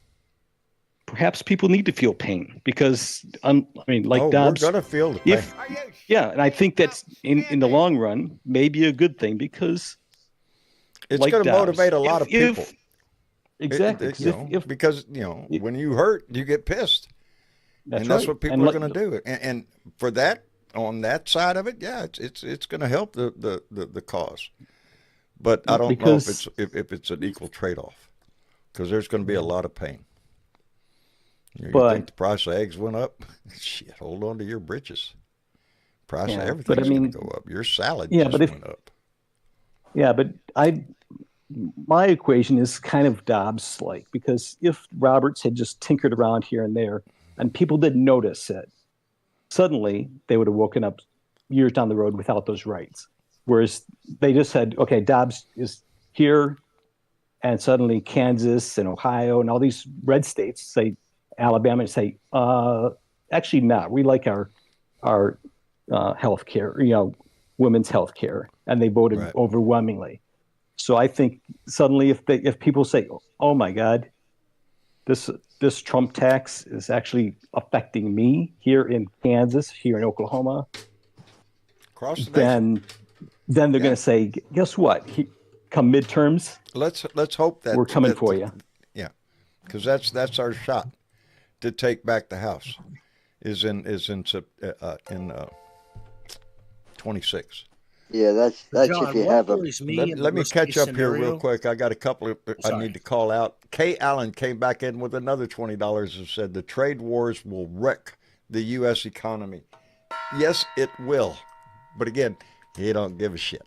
perhaps people need to feel pain because Dobbs, we're gonna feel the pain. And I think that's in the long run maybe a good thing because it's like going to Dobbs, motivate a lot of people. Exactly, because when you hurt, you get pissed, that's what people are going to do. And for that, on that side of it, yeah, it's going to help the cause. But I don't know if it's an equal trade-off because there's going to be a lot of pain. You think the price of eggs went up? Shit, hold on to your britches. Price of everything's going to go up. Your salad went up. Yeah, but my equation is kind of Dobbs-like because if Roberts had just tinkered around here and there and people didn't notice it, suddenly they would have woken up years down the road without those rights. Whereas they just said, okay, Dobbs is here, and suddenly Kansas and Ohio and all these red states say, Alabama say, actually not. We like our health care, women's health care, and they voted overwhelmingly. So I think suddenly if people say, oh my God, this Trump tax is actually affecting me here in Kansas, here in Oklahoma, then they're going to say, guess what? Come midterms, let's hope that we're coming for you. Yeah, because that's our shot to take back the House. Is in 26. Yeah, that's John, if you what have them. worries me in the Let me catch worst-case up here real scenario- quick. I got a couple of I Sorry. need to call out. Kay Allen came back in with another $20 and said the trade wars will wreck the U.S. economy. Yes, it will. But again, he don't give a shit.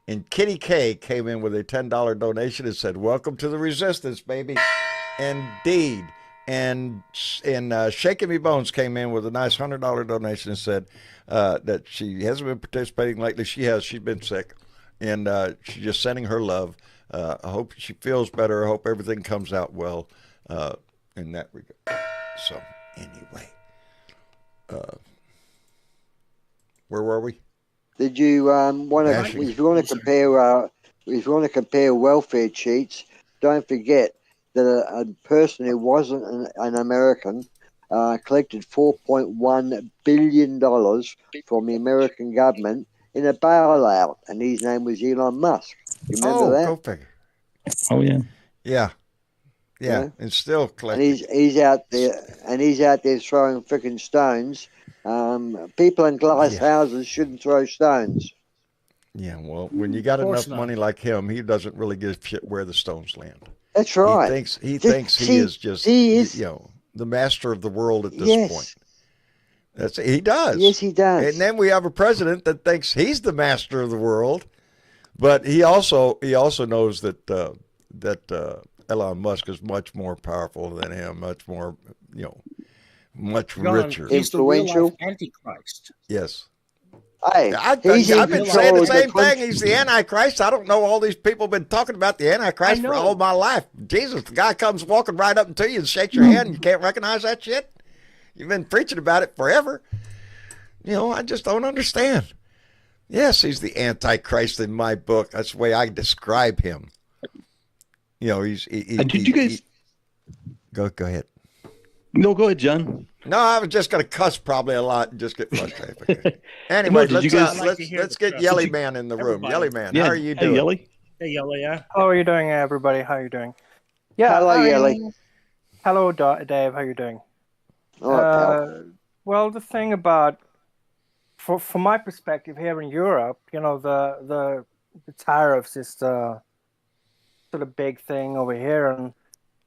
And Kitty K came in with a $10 donation and said, "Welcome to the resistance, baby." Indeed. And Shaking Me Bones came in with a nice $100 donation and said that she hasn't been participating lately. She has. She's been sick. And she's just sending her love. I hope she feels better. I hope everything comes out well in that regard. So, anyway. Where were we? Did you want to? Bashing. If you want to compare, if you want to compare welfare cheats, don't forget that a person who wasn't an American collected $4.1 billion from the American government in a bailout, and his name was Elon Musk. You remember that? Go figure. Oh yeah. Yeah. Yeah. And still And collecting. he's out there throwing freaking stones. People in glass houses shouldn't throw stones. Yeah, well, when you got Of course enough not. money like him, he doesn't really give a shit where the stones land. That's right. He thinks he is just the master of the world at this point. He does. Yes, he does. And then we have a president that thinks he's the master of the world, but he also knows that Elon Musk is much more powerful than him, much more much John, richer. he's the real-life Influential. Antichrist. Yes. Hey, I've he's in been control saying the of same thing. country. He's the Antichrist. I don't know. All these people have been talking about the Antichrist I for know. all my life. Jesus, the guy comes walking right up to you and shakes your hand and you can't recognize that shit? You've been preaching about it forever. I just don't understand. Yes, he's the Antichrist in my book. That's the way I describe him. He's. Did you guys? Go ahead. No, go ahead, John. No, I was just going to cuss probably a lot and just get frustrated. Anyway, No, did you guys- let's get Yelly Man in the room. Everybody. Yelly Man, Yeah. how are you Hey, doing? Yelly. Hey, Yellow, yeah. How are you doing, everybody? How are you doing? Yeah. Hello, Yelly. Hello, Dave. How are you doing? All right, pal. Well, the thing about, from my perspective here in Europe, the tariffs is the sort of big thing over here, and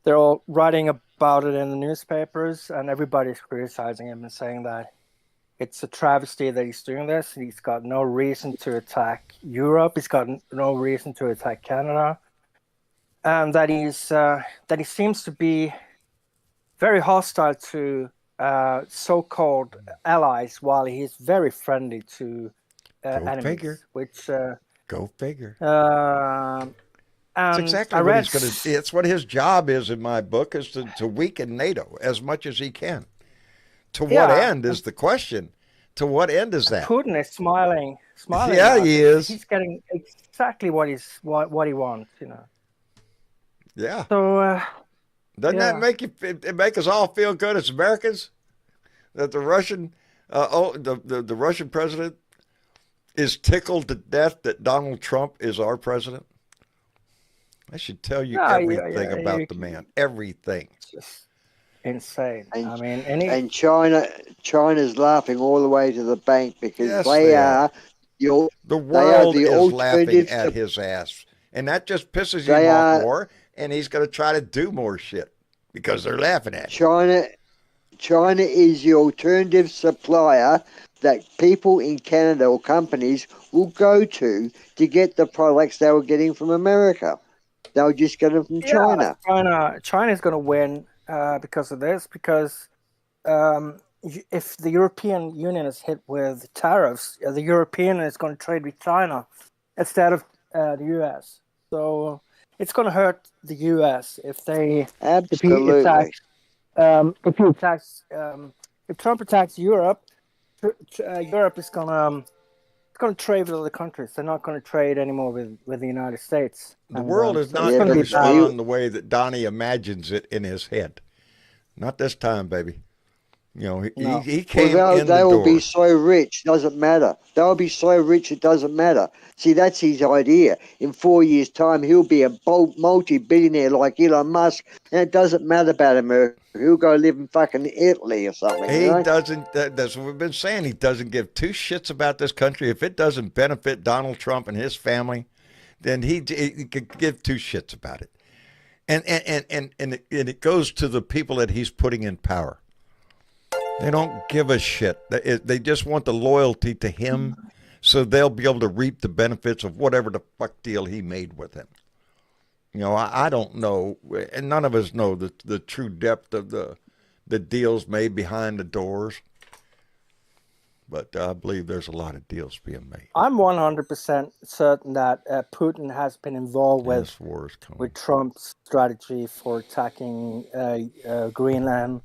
they're all writing about it in the newspapers, and everybody's criticizing him and saying that it's a travesty that he's doing this. He's got no reason to attack Europe. He's got no reason to attack Canada, and that he seems to be very hostile to so-called allies, while he's very friendly to enemies. Figure. Which Go figure. and That's exactly I what read he's going to. It's what his job is in my book, is to weaken NATO as much as he can. To what Yeah. end is the question? To what end is that? Putin is smiling. Yeah, at he it. is. He's getting exactly what he wants. Yeah. So Doesn't that make it make us all feel good as Americans that the Russian, the Russian president is tickled to death that Donald Trump is our president? I should tell you everything about the man. Everything. it's just insane. And- I mean, And China's laughing all the way to the bank because Yes, they they are your. The They are world the is laughing alternative at to- his ass. And that just pisses They him off are- more. And he's going to try to do more shit because they're laughing at him. China is the alternative supplier that people in Canada or companies will go to get the products they were getting from America. They'll just get them from China. China is going to win because of this. Because if the European Union is hit with tariffs, the European is going to trade with China instead of the US. So it's going to hurt the US if Absolutely. if Trump attacks Europe, Europe is going to trade with other countries. They're not going to trade anymore with the United States. The world is so not it's going gonna to be bad. respond the way that Donnie imagines it in his head. Not this time, baby. You know, No. he came Well, in they the will be door. so rich, doesn't matter. They'll be so rich, it doesn't matter. See, that's his idea. In 4 years' time, he'll be a multi-billionaire like Elon Musk, and it doesn't matter about America. He'll go live in fucking Italy or something, you He know? doesn't. That's what we've been saying. He doesn't give two shits about this country. If it doesn't benefit Donald Trump and his family, then he could give two shits about it. And it goes to the people that he's putting in power. They don't give a shit. They just want the loyalty to him, so they'll be able to reap the benefits of whatever the fuck deal he made with him. You know, I don't know, and none of us know the true depth of the deals made behind the doors. But I believe there's a lot of deals being made. I'm 100% certain that Putin has been involved This war is coming. with Trump's strategy for attacking Greenland,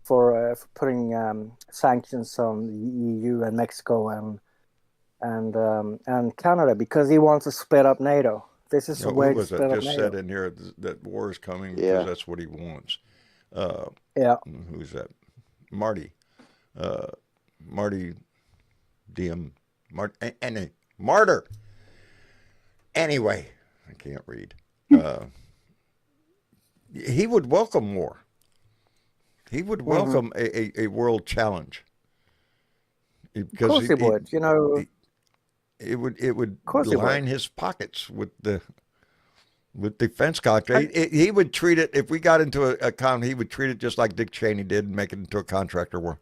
for putting sanctions on the EU and Mexico and Canada, because he wants to split up NATO. This is a way to split up just NATO. said in here that war is coming Yeah. because that's what he wants. Yeah. Who's that? Marty. Marty DM. Martyr. Anyway, I can't read. He would welcome war. He would welcome a world challenge. Of course he would. You know, it would course he line would. his pockets with defense contract. He would treat it, if we got into a con, he would treat it just like Dick Cheney did and make it into a contractor war.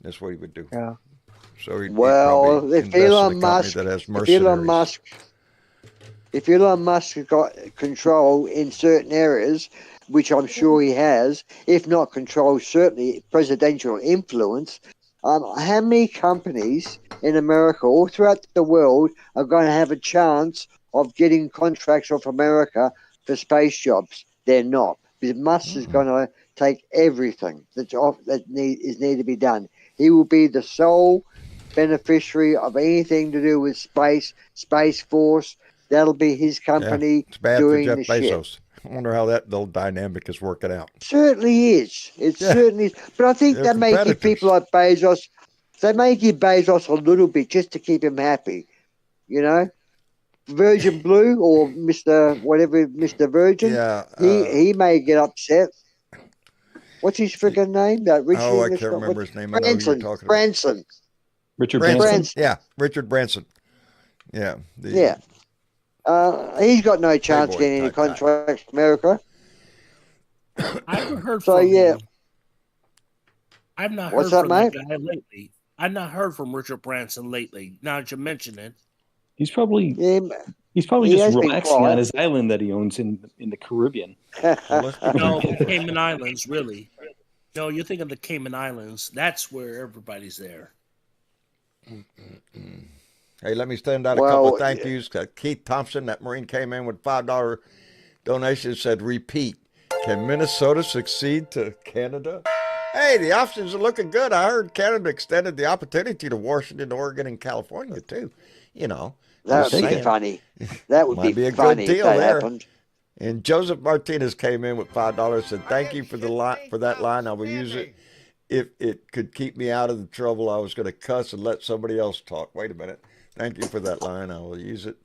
That's what he would do. Yeah. So he'd Well, probably if invest in a Elon company Musk, that has if mercenaries. Elon Musk has got control in certain areas, which I'm sure he has, if not control, certainly presidential influence, how many companies in America or throughout the world are going to have a chance of getting contracts off America for space jobs? They're not. Because Musk is going to take everything that is needed to be done. He will be the sole beneficiary of anything to do with Space Force. That'll be his company Yeah, it's bad for doing Jeff the shit. Bezos. I wonder how that little dynamic is working out. Certainly is. It Yeah. certainly is. But I think They're they may give people like Bezos, they may give Bezos a little bit just to keep him happy. You know? Virgin Blue or Mr. Virgin, Yeah. he may get upset. What's his friggin' name? That rich Oh, I English can't guy? remember his name. I know who you're talking about. Branson. Richard Branson. Branson. Yeah, Richard Branson. Yeah. Yeah. He's got no chance Playboy getting any type guy. contracts in America. I haven't heard So, from yeah. him. I've not What's heard that, from mate? that guy lately. I've not heard from Richard Branson lately. Now that you mention it. He's probably Yeah, he's probably he just has been relaxing quiet. on his island that he owns in the Caribbean. Well, let's be No, thankful the for- Cayman Islands, really. No, you're thinking the Cayman Islands. That's where everybody's there. Hey, let me send out a couple Well, of thank yous. Keith Thompson, that Marine, came in with $5 donation, said, repeat, can Minnesota succeed to Canada? Hey, the options are looking good. I heard Canada extended the opportunity to Washington, Oregon, and California, too. You know. that just would be saying. funny. That would Might be a good funny if deal that there. happened. And Joseph Martinez came in with $5, said, thank you for that line. I will use it. If it could keep me out of the trouble, I was going to cuss and let somebody else talk. Wait a minute. Thank you for that line. I will use it.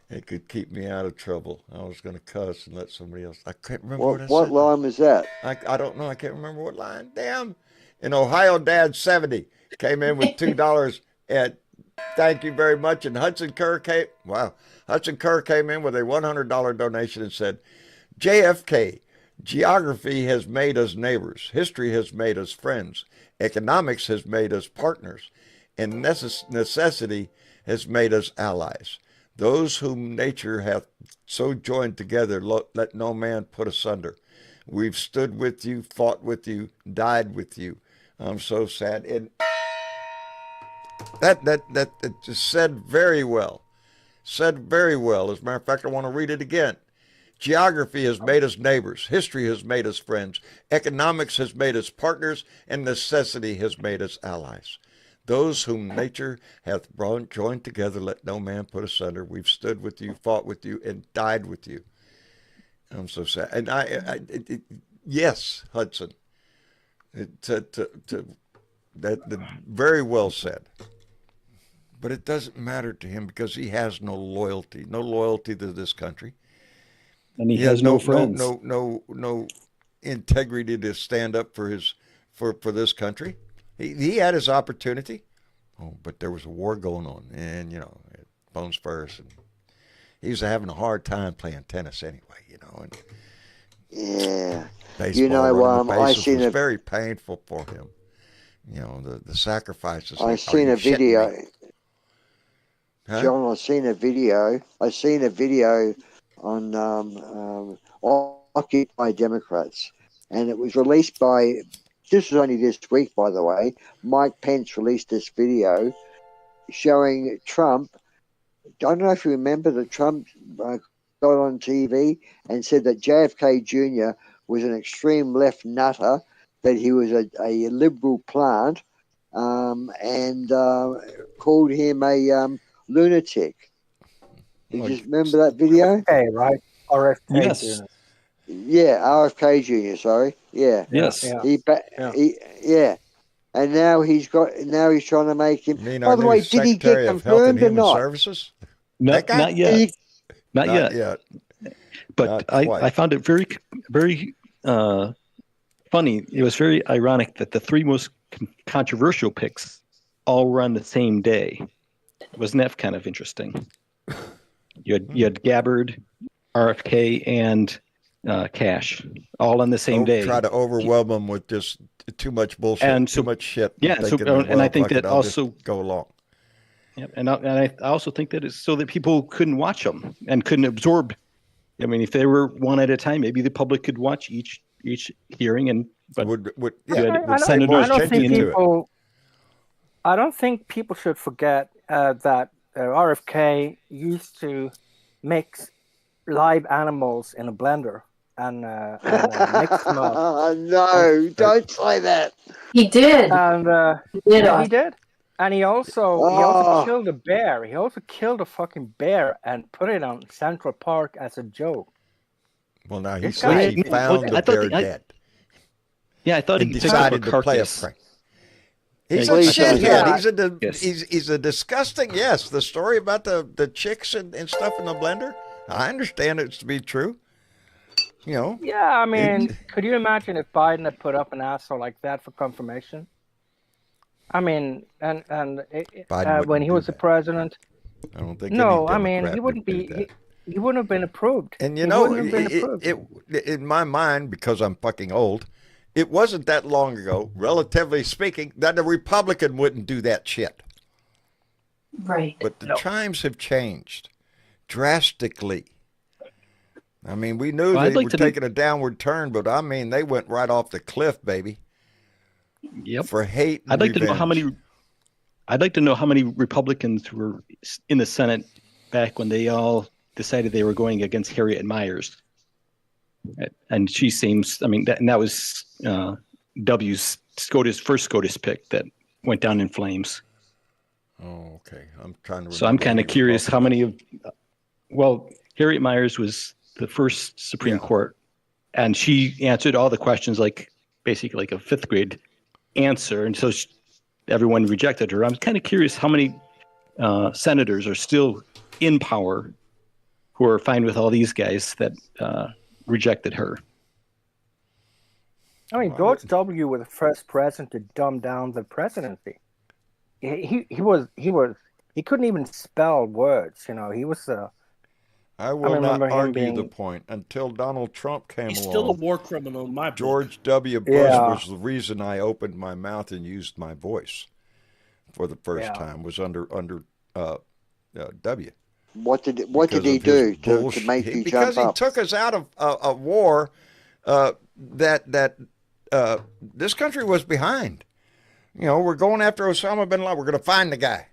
It could keep me out of trouble. I was going to cuss and let somebody else. I can't remember what I What said. line was that? I don't know. I can't remember what line. Damn. And Ohio Dad 70 came in with $2 and thank you very much. And Hudson Kerr came in with a $100 donation and said, JFK, geography has made us neighbors. History has made us friends. Economics has made us partners. And necessity has made us allies. Those whom nature hath so joined together, let no man put asunder. We've stood with you, fought with you, died with you. I'm so sad. And that just said very well. Said very well. As a matter of fact, I want to read it again. Geography has made us neighbors. History has made us friends. Economics has made us partners. And necessity has made us allies. Those whom nature hath joined together, let no man put asunder. We've stood with you, fought with you, and died with you. I'm so sad. And yes, Hudson, That very well said. But it doesn't matter to him because he has no loyalty to this country. And he has no friends. No integrity to stand up for this country. He had his opportunity. Oh, but there was a war going on, and Bones first, and he was having a hard time playing tennis anyway. And Yeah. baseball running the bases was very painful for him. The sacrifices. I seen a video. Huh? John, I seen a video on Occupy Democrats, and it was released by. This was only this week, by the way. Mike Pence released this video showing Trump. I don't know if you remember that Trump got on TV and said that JFK Jr. was an extreme left nutter, that he was a liberal plant, and called him a lunatic. You just remember that video? Okay, right? RFK. Yes. Jr. Yeah, RFK Jr. Sorry, yeah. Yes. Yeah. And now he's trying to make him. You mean By our the new way, did he Secretary get of Health and confirmed or Human not? Services? Not yet. Not yet. But I found it very, very funny. It was very ironic that the three most controversial picks all were on the same day. Wasn't that kind of interesting? You had Gabbard, RFK, and Cash all on the same day. Try to overwhelm them with just too much bullshit And too much shit. Yeah, and I think that I'll also just go along. Yeah, and I also think that it's so that people couldn't watch them and couldn't absorb. I mean, if they were one at a time, maybe the public could watch each hearing. I don't think people should forget that RFK used to mix live animals in a blender and mix them up. No, don't say that. He did. And he did. And he also killed a bear. He also killed a fucking bear and put it on Central Park as a joke. Well, now he says he found the bear dead. Yeah, I thought he decided to play a prank. He's a shithead. He's a disgusting. Yes, the story about the chicks and stuff in the blender. I understand it to be true. Yeah, I mean, could you imagine if Biden had put up an asshole like that for confirmation? I mean, when he was the president, I don't think. No, I mean, he wouldn't be. He wouldn't have been approved. And in my mind, because I'm fucking old, it wasn't that long ago, relatively speaking, that a Republican wouldn't do that shit. Right. But the times have changed drastically. I mean, we knew they were taking a downward turn, but I mean, they went right off the cliff, baby. Yep. For hate. And I'd like revenge. to know how many. I'd like to know how many Republicans were in the Senate back when they all decided they were going against Harriet Miers. And she seems. I mean, that was W's first SCOTUS pick that went down in flames. Oh, okay. I'm trying to. So I'm kind of curious how many of. Well, Harriet Miers was the first Supreme Court, and she answered all the questions basically like a fifth grade answer, and so everyone rejected her. I'm kind of curious how many senators are still in power who are fine with all these guys that rejected her. I mean, George W. was the first president to dumb down the presidency. He couldn't even spell words. He was I will not argue the point until Donald Trump came along. He's still a war criminal in my book. George W. Bush was the reason I opened my mouth and used my voice for the first time. Was under W. What did he do to make you jump up? Because he took us out of a war that this country was behind. We're going after Osama bin Laden. We're going to find the guy.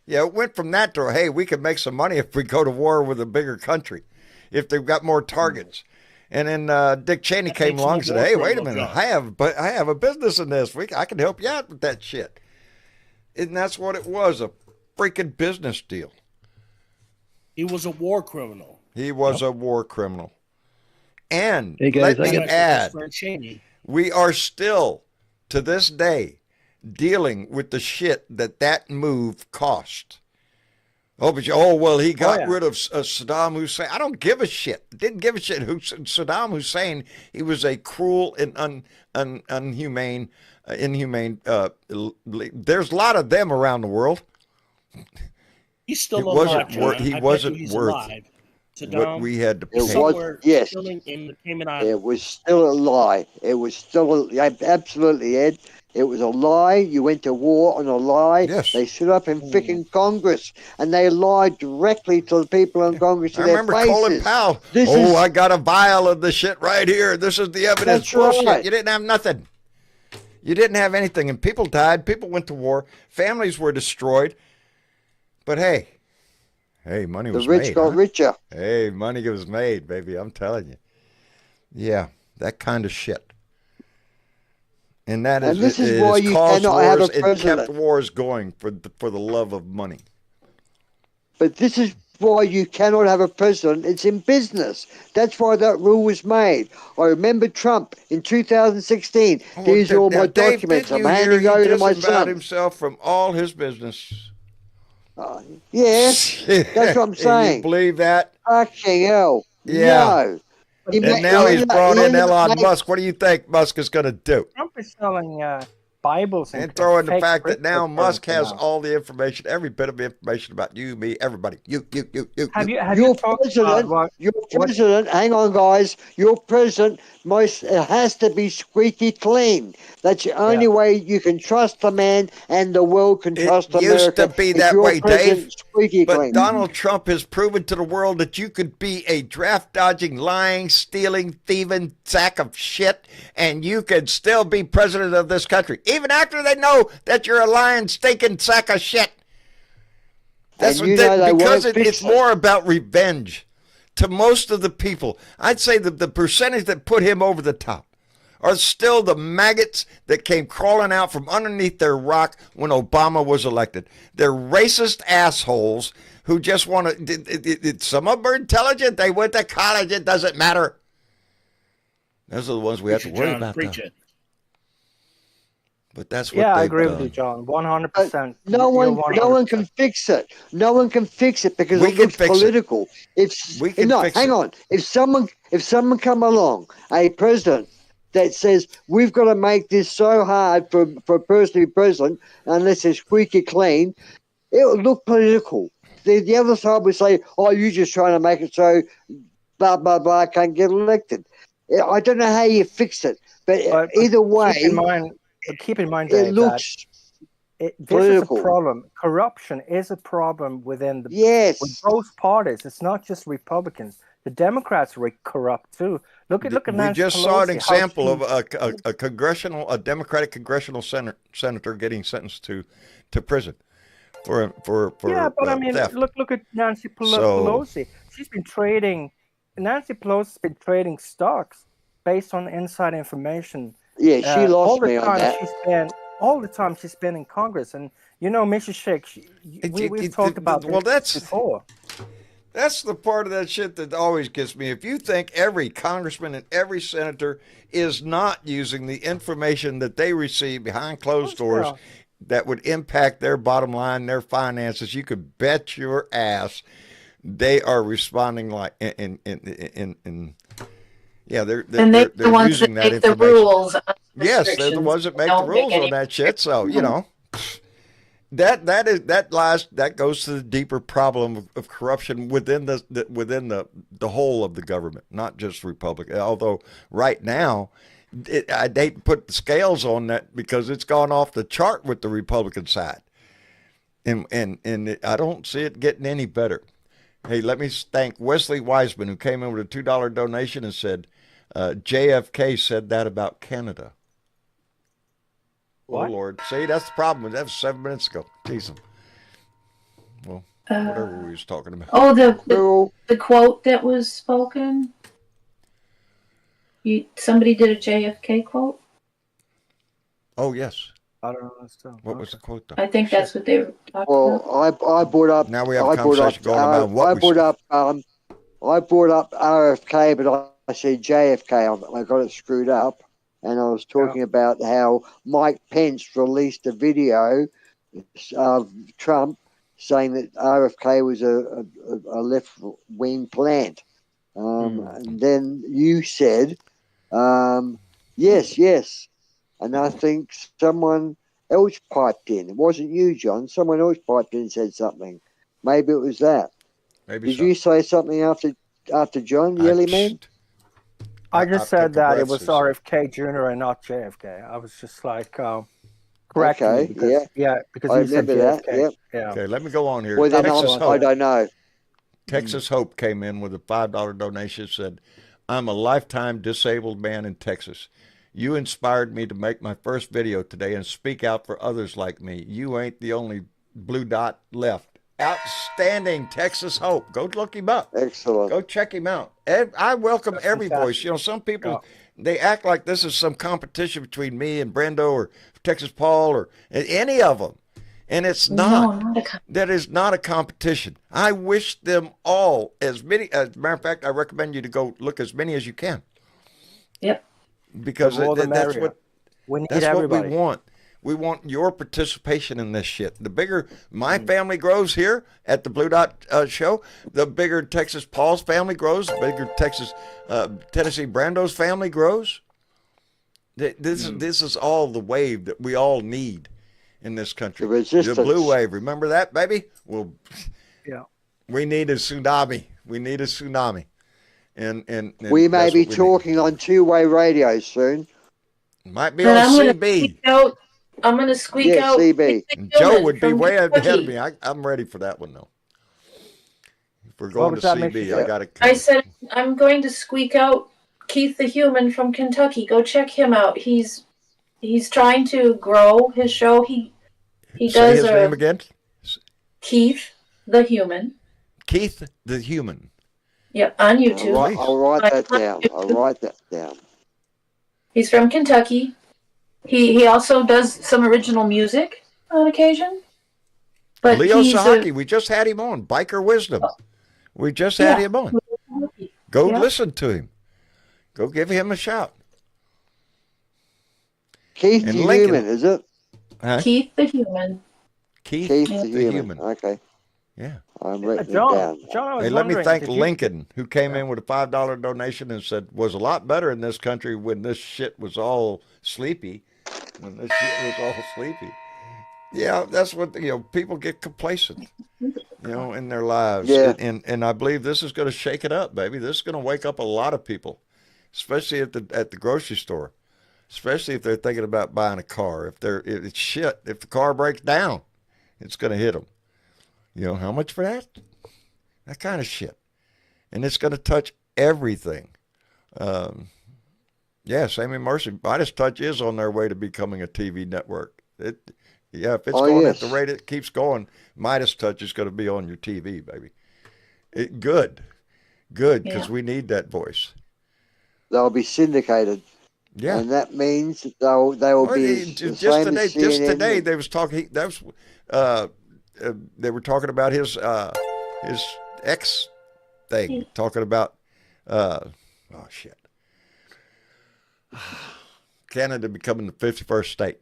Yeah, it went from that to, hey, we could make some money if we go to war with a bigger country, if they've got more targets. And then Dick Cheney came along and said, hey, wait a minute, I have a business in this. I can help you out with that shit. And that's what it was, a freaking business deal. He was a war criminal. He was a war criminal. And hey guys, let me add, we are still to this day dealing with the shit that move cost. Oh, but well, he got rid of Saddam Hussein. I don't give a shit. Didn't give a shit. Saddam Hussein, he was a cruel and inhumane. There's a lot of them around the world. He's still alive. He wasn't worth what we had to pay. Yes. In the Cayman Islands. It was still a lie. It was still absolutely, Ed. It was a lie. You went to war on a lie. Yes. They stood up in freaking Congress and they lied directly to the people in Congress to their faces. I remember Colin Powell. I got a vial of the shit right here. This is the evidence. That's bullshit. Right. You didn't have nothing. You didn't have anything, and people died. People went to war. Families were destroyed. But hey, money was made. The rich got richer. Hey, money was made, baby. I'm telling you. Yeah, that kind of shit. And this is why you cannot have a president. It kept wars going for the love of money. But this is why you cannot have a president. It's in business. That's why that rule was made. I remember Trump in 2016. These are all my documents. I'm handing over to my son. About himself from all his business. Yes, that's what I'm saying. You believe that? Fucking hell. Yeah. No. And now he's brought in Elon Musk. What do you think Musk is going to do? Trump is selling Bibles and throw in the fact that now Musk has all the information, every bit of information about you, me, everybody. You. Have you your president, hang on, guys. Your president has to be squeaky clean. That's the only way you can trust the man and the world can trust America. It used to be that way, Dave. But clean. Donald Trump has proven to the world that you could be a draft-dodging, lying, stealing, thieving sack of shit, and you could still be president of this country, even after they know that you're a lying, stinking sack of shit. That's because it's more about revenge. To most of the people, I'd say that the percentage that put him over the top are still the maggots that came crawling out from underneath their rock when Obama was elected. They're racist assholes who just want to. Some of them are intelligent. They went to college. It doesn't matter. Those are the ones we have to worry about. Preach it. But that's what I agree with you, John. 100%. No one can fix it. No one can fix it because it looks political. Hang on. If someone come along, a president that says we've got to make this so hard for a person to be president unless it's squeaky clean, it will look political. The other side would say, "Oh, you're just trying to make it so blah blah blah can't get elected." I don't know how you fix it, but either way. Keep in mind, Dave, it looks this is a problem. Corruption is a problem within with both parties. It's not just Republicans. The Democrats are corrupt too. Look at Nancy Pelosi. We just saw an example of a Democratic congressional senator getting sentenced to prison for but I mean, theft. Look at Nancy Pelosi. Nancy Pelosi's been trading stocks based on inside information. Yeah, she lost me on that. All the time she's been in Congress, and Mrs. Schick, we've talked about this before. That's the part of that shit that always gets me. If you think every congressman and every senator is not using the information that they receive behind closed doors that would impact their bottom line, their finances, you could bet your ass they are responding like they're the ones using that that make the rules. Yes, they're the ones that make the rules on that shit. So that goes to the deeper problem of corruption within the whole of the government, not just Republican. Although right now, I hate to put the scales on that because it's gone off the chart with the Republican side, and I don't see it getting any better. Hey, let me thank Wesley Wiseman, who came in with a $2 donation and said, JFK said that about Canada. What? Oh, Lord. See, that's the problem. That was 7 minutes ago. Tease him. Well, whatever we was talking about. Oh, the quote that was spoken? Somebody did a JFK quote? Oh, yes. I don't know. What was the quote, though? I think that's what they were talking about. I brought up. Now we have a conversation going about what I brought up RFK, but I said JFK. I got it screwed up. and I was talking about how Mike Pence released a video of Trump saying that RFK was a left-wing plant. And then you said, yes. And I think someone else piped in. It wasn't you, John. Someone else piped in and said something. Maybe it was that. Maybe Did so. you say something after John, Yelly Man? I just said took a that breath, it was Susan. RFK Jr. and not JFK. I was just like correcting Okay, you because because I you said remember that. JFK. Yep. Yeah. Okay, let me go on here. Well, then Texas I Hope. I don't know. Texas Hope came in with a $5 donation. Said, "I'm a lifetime disabled man in Texas. You inspired me to make my first video today and speak out for others like me. You ain't the only blue dot left." Outstanding, Texas Hope. Go look him up. Excellent. Go check him out. I welcome every voice. You know, some people, they act like this is some competition between me and Brendo or Texas Paul or any of them. And it's not. No, not a That is not a competition. I wish them all as many. As a matter of fact, I recommend you to go look as many as you can. Yep. Because The more the that's merrier. what We need that's everybody. what we want. We want your participation in this shit. The bigger my family grows here at the Blue Dot Show, the bigger Texas Paul's family grows, the bigger Texas Tennessee Brando's family grows. This is all the wave that we all need in this country. The resistance. The blue wave. Remember that, baby? Well, Yeah. we need a tsunami. We need a tsunami. And We may that's be what we talking on two-way radio soon. need. Might be And on I'm gonna CB. squeak out. I'm gonna squeak Yeah, out. CB. And Joe Human would be from way ahead of Kentucky. me. I'm ready for that one, though. If we're What going was to that, CB, Michigan? I got to. I said I'm going to squeak out Keith the Human from Kentucky. Go check him out. He's trying to grow his show. He Say does his name again. Keith the Human. Keith the Human. Yep, on YouTube. I'll write that down. I'll write that down. He's from Kentucky. He also does some original music on occasion. But Leo he's Sahaki, we just had him on. Biker Wisdom. We just had him on. Go listen to him. Go give him a shout. Keith And the Lincoln. Human, is it? Huh? Keith the Human. Keith Keith the the Human. Okay, Yeah. I'm writing it John, down. John, I was Hey, let me wondering, thank did you- Lincoln, who came in with a $5 donation and said, was a lot better in this country when this shit was all sleepy. When this shit was all sleepy. Yeah, that's what, people get complacent, in their lives. Yeah. And I believe this is going to shake it up, baby. This is going to wake up a lot of people, especially at the grocery store, especially if they're thinking about buying a car. If the car breaks down, it's going to hit them. How much for that? That kind of shit. And it's going to touch everything. Sammy Mercy, Midas Touch is on their way to becoming a TV network. If it's going at the rate it keeps going, Midas Touch is going to be on your TV, baby. Good, because we need that voice. They'll be syndicated. Yeah. And that means they will be just same as today. Just CNN. today, they was talking. They were talking about his ex thing, talking about Canada becoming the 51st state.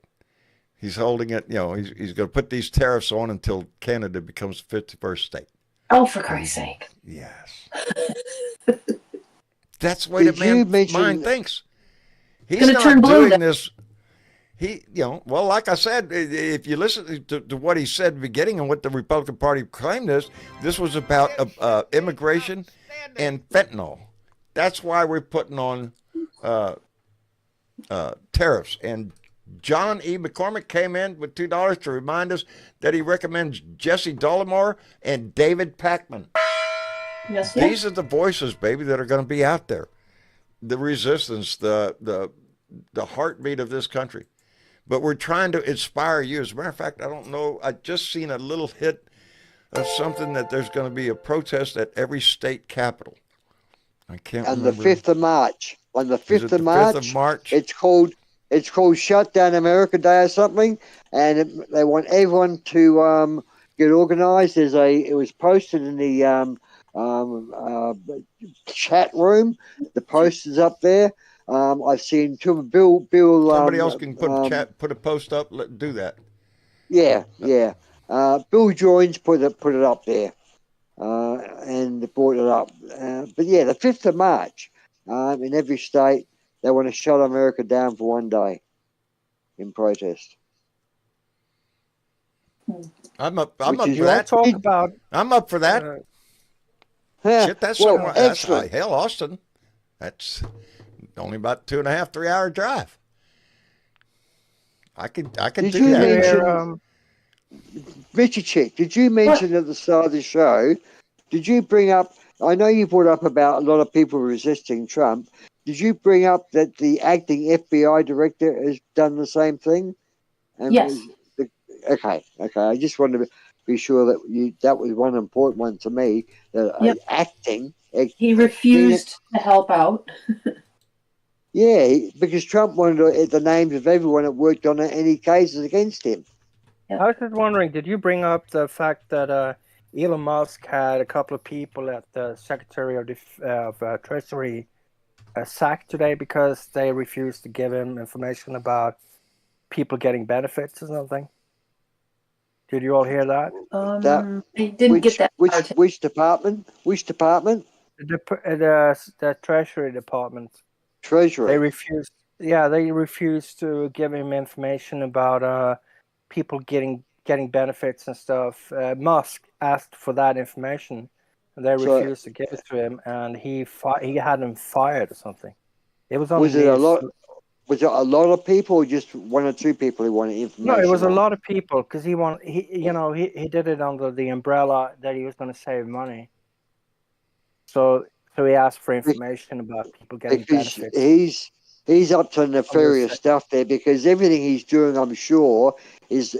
He's holding it. He's going to put these tariffs on until Canada becomes the 51st state. Oh, for Christ's sake! Yes. That's the way the mind thinks. He's not doing this. Like I said, if you listen to what he said at the beginning and what the Republican Party claimed this was about immigration and fentanyl. That's why we're putting on tariffs. And John E. McCormick came in with $2 to remind us that he recommends Jesse Dollimore and David Packman. Yes, These are the voices, baby, that are going to be out there. The resistance, the heartbeat of this country. But we're trying to inspire you. As a matter of fact, I don't know. I just seen a little hit of something that there's going to be a protest at every state capital. I can't remember. On the 5th of March. On the 5th of March. 5th of March? It's called Shut Down America Day or something. And they want everyone to get organised. It was posted in the chat room. The poster's up there. I've seen Bill. Somebody else can put a post up. Do that. Yeah. Bill Joins put it up there, and brought it up. But yeah, the 5th of March, in every state, they want to shut America down for one day in protest. I'm up Which for is- You all that. talk about I'm up for that. Shit, that's well, somewhere. That's, excellent. hell, Austin. That's only about 2.5, 3 hour drive. I could Did do you that. mention- Richard Chick, did you mention at the start of the show, did you bring up, I know you brought up about a lot of people resisting Trump. Did you bring up that the acting FBI director has done the same thing? And Yes. Okay. I just wanted to be sure that was one important one to me, that Yep. acting. He refused to help out. Yeah, because Trump wanted the names of everyone that worked on any cases against him. I was just wondering, did you bring up the fact that Elon Musk had a couple of people at the Secretary of Treasury sacked today because they refused to give him information about people getting benefits or something? Did you all hear that? I didn't get that part. Which department? Which department? The Treasury Department. Treasury. They refused. Yeah, they refused to give him information about people getting benefits and stuff. Musk asked for that information, and they refused to give it to him, and he had him fired or something. It was on Was the it a news. lot? Was it a lot of people, or just one or two people who wanted information? No, it was a lot of people because he did it under the umbrella that he was going to save money. So he asked for information about people getting benefits. He's up to nefarious stuff there, because everything he's doing, I'm sure, is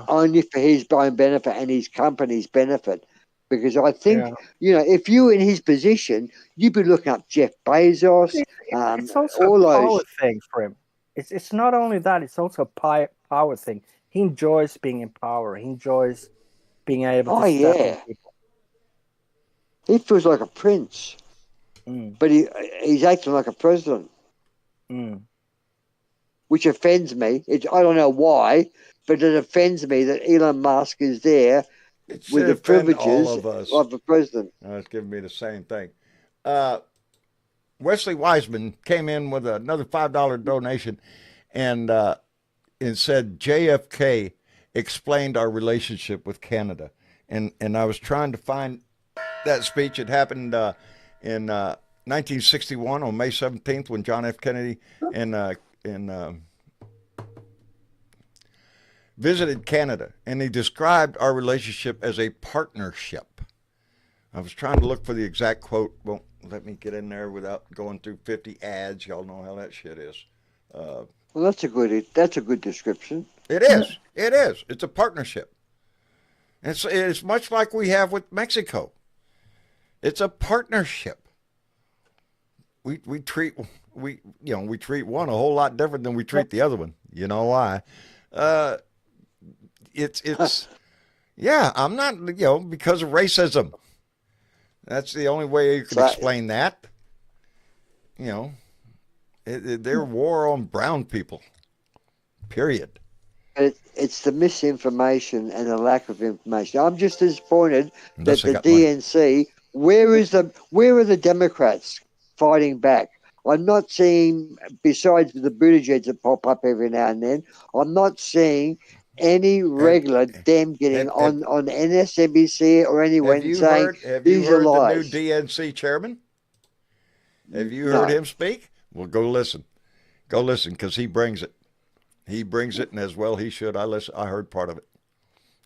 only for his own benefit and his company's benefit. Because I think, if you were in his position, you'd be looking up Jeff Bezos. It's also all a power those thing for him. It's not only that; it's also a power thing. He enjoys being in power. He enjoys being able to step on people. He feels like a prince, but he's acting like a president, which offends me. I don't know why, but it offends me that Elon Musk is there with the privileges of the president. It's giving me the same thing. Wesley Wiseman came in with another $5 donation and said JFK explained our relationship with Canada. And I was trying to find that speech. It happened in 1961 on May 17th when John F. Kennedy visited Canada. And he described our relationship as a partnership. I was trying to look for the exact quote. Won't let me get in there without going through 50 ads. Y'all know how that shit is. Well, that's a good description. It is. It is. It's a partnership. It's much like we have with Mexico. It's a partnership. We treat one a whole lot different than we treat the other one. You know why? Yeah. I'm not because of racism. That's the only way you can explain that. They're war on brown people. Period. It's the misinformation and the lack of information. I'm just disappointed that the DNC. Where are the Democrats fighting back? I'm not seeing, besides the Buttigieg that pop up every now and then, I'm not seeing any regular them getting on MSNBC or anyone saying these are lies. The new DNC chairman? Have you heard him speak? Well, go listen. Go listen, because he brings it. He brings it, and as well he should. I heard part of it.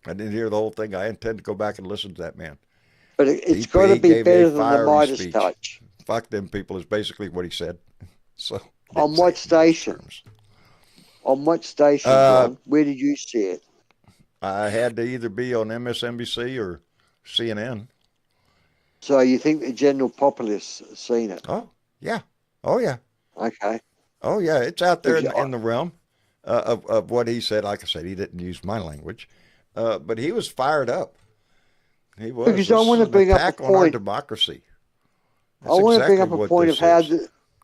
I didn't hear the whole thing. I intend to go back and listen to that man. But it's got to be better than the Midas touch. Fuck them people is basically what he said. So on what station? On what station, John? Where did you see it? I had to either be on MSNBC or CNN. So you think the general populace has seen it? Oh, yeah. Oh, yeah. Okay. Oh, yeah. It's out there in the realm of what he said. Like I said, he didn't use my language. But he was fired up. He was. Because I want to bring up a point on our democracy. I want to bring up a point of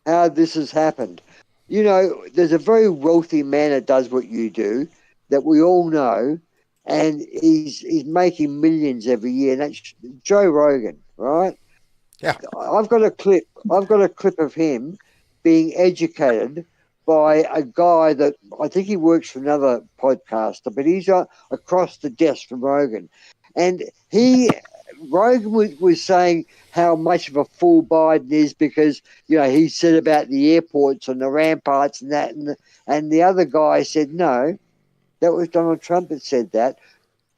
how this has happened. You know, there's a very wealthy man that does what you do, that we all know, and he's making millions every year, and that's Joe Rogan, right? Yeah. I've got a clip. I've got a clip of him being educated by a guy that I think he works for another podcaster, but he's across the desk from Rogan, and Rogan was saying how much of a fool Biden is because he said about the airports and the ramparts and that, and the other guy said no, that was Donald Trump that said that.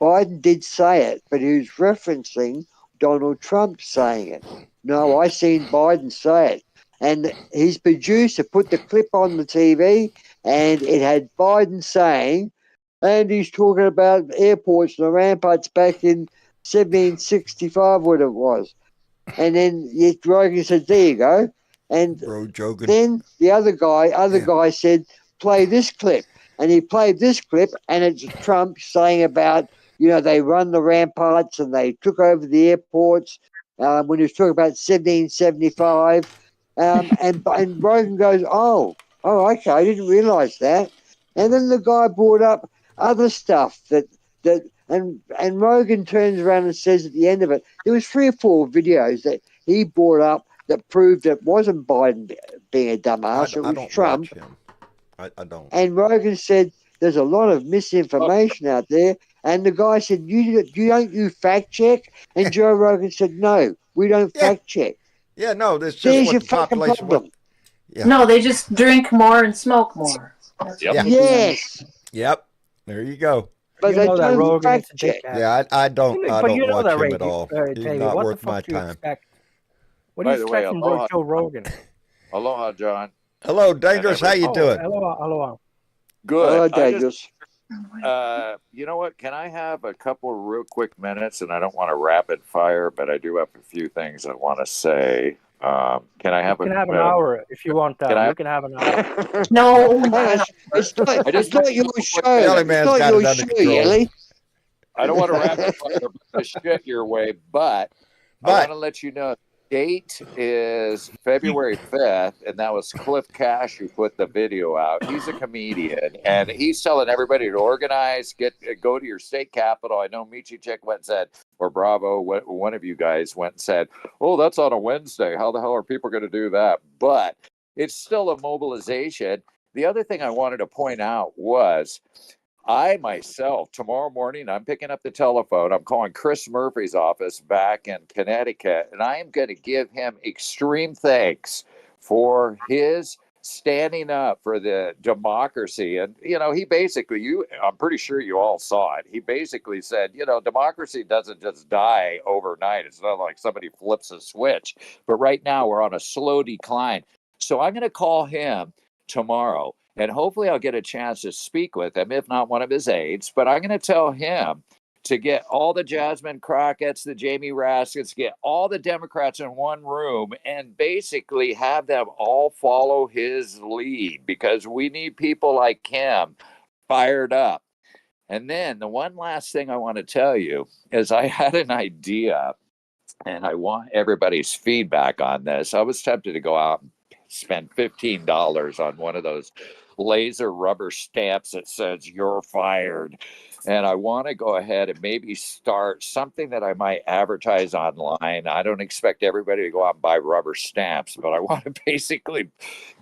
Biden did say it, but he was referencing Donald Trump saying it. No, I seen Biden say it. And his producer put the clip on the TV, and it had Biden saying, and he's talking about airports and the ramparts back in 1765, what it was. And then Rogan said, there you go. And Bro joking. then the other guy said, play this clip. And he played this clip, and it's Trump saying about, they run the ramparts and they took over the airports when he was talking about 1775. And Rogan goes, oh, okay, I didn't realize that. And then the guy brought up other stuff and Rogan turns around and says at the end of it, there was 3 or 4 videos that he brought up that proved it wasn't Biden being a dumbass, it was I don't Trump. watch him. I don't. And Rogan said, there's a lot of misinformation out there. And the guy said, you fact check? And Joe Rogan said, no, we don't fact check. Yeah, no, that's just There's what your the fucking population problem. Yeah. No, they just drink more and smoke more. That's what they do. Yes. Yep. There you go. But they that don't Rogan is fact a check. dickhead. Yeah, I don't But you know watch that, him at all. He's Davey, not what worth the my fuck do you time. expect? What do you By the way, expect from aloha. Joe Rogan? Aloha, John. Hello, Dangerous. How you Oh, doing? hello. Good. I Dangerous. just, you know what? Can I have a couple real quick minutes? And I don't want to rapid fire, but I do have a few things I want to say. Can I have You can have an hour if you want that. You can have an hour. No, it's not your show. Jelly It's Man's not got your it under show, control. Yelly. I don't want to rapid fire the shit your way, but I want to let you know date is February 5th, and that was Cliff Cash who put the video out. He's a comedian, and he's telling everybody to organize, go to your state capital. I know Michi Chick went and said, or Bravo, one of you guys went and said, oh, that's on a Wednesday. How the hell are people going to do that? But it's still a mobilization. The other thing I wanted to point out was I myself, tomorrow morning, I'm picking up the telephone. I'm calling Chris Murphy's office back in Connecticut, and I am going to give him extreme thanks for his standing up for the democracy. And, he basically, I'm pretty sure you all saw it. He basically said, democracy doesn't just die overnight. It's not like somebody flips a switch. But right now, we're on a slow decline. So I'm going to call him tomorrow. And hopefully I'll get a chance to speak with him, if not one of his aides. But I'm going to tell him to get all the Jasmine Crockett's, the Jamie Raskins, get all the Democrats in one room and basically have them all follow his lead, because we need people like him fired up. And then the one last thing I want to tell you is I had an idea, and I want everybody's feedback on this. I was tempted to go out and spend $15 on one of those laser rubber stamps that says you're fired. And I want to go ahead and maybe start something that I might advertise online. I don't expect everybody to go out and buy rubber stamps, but I want to basically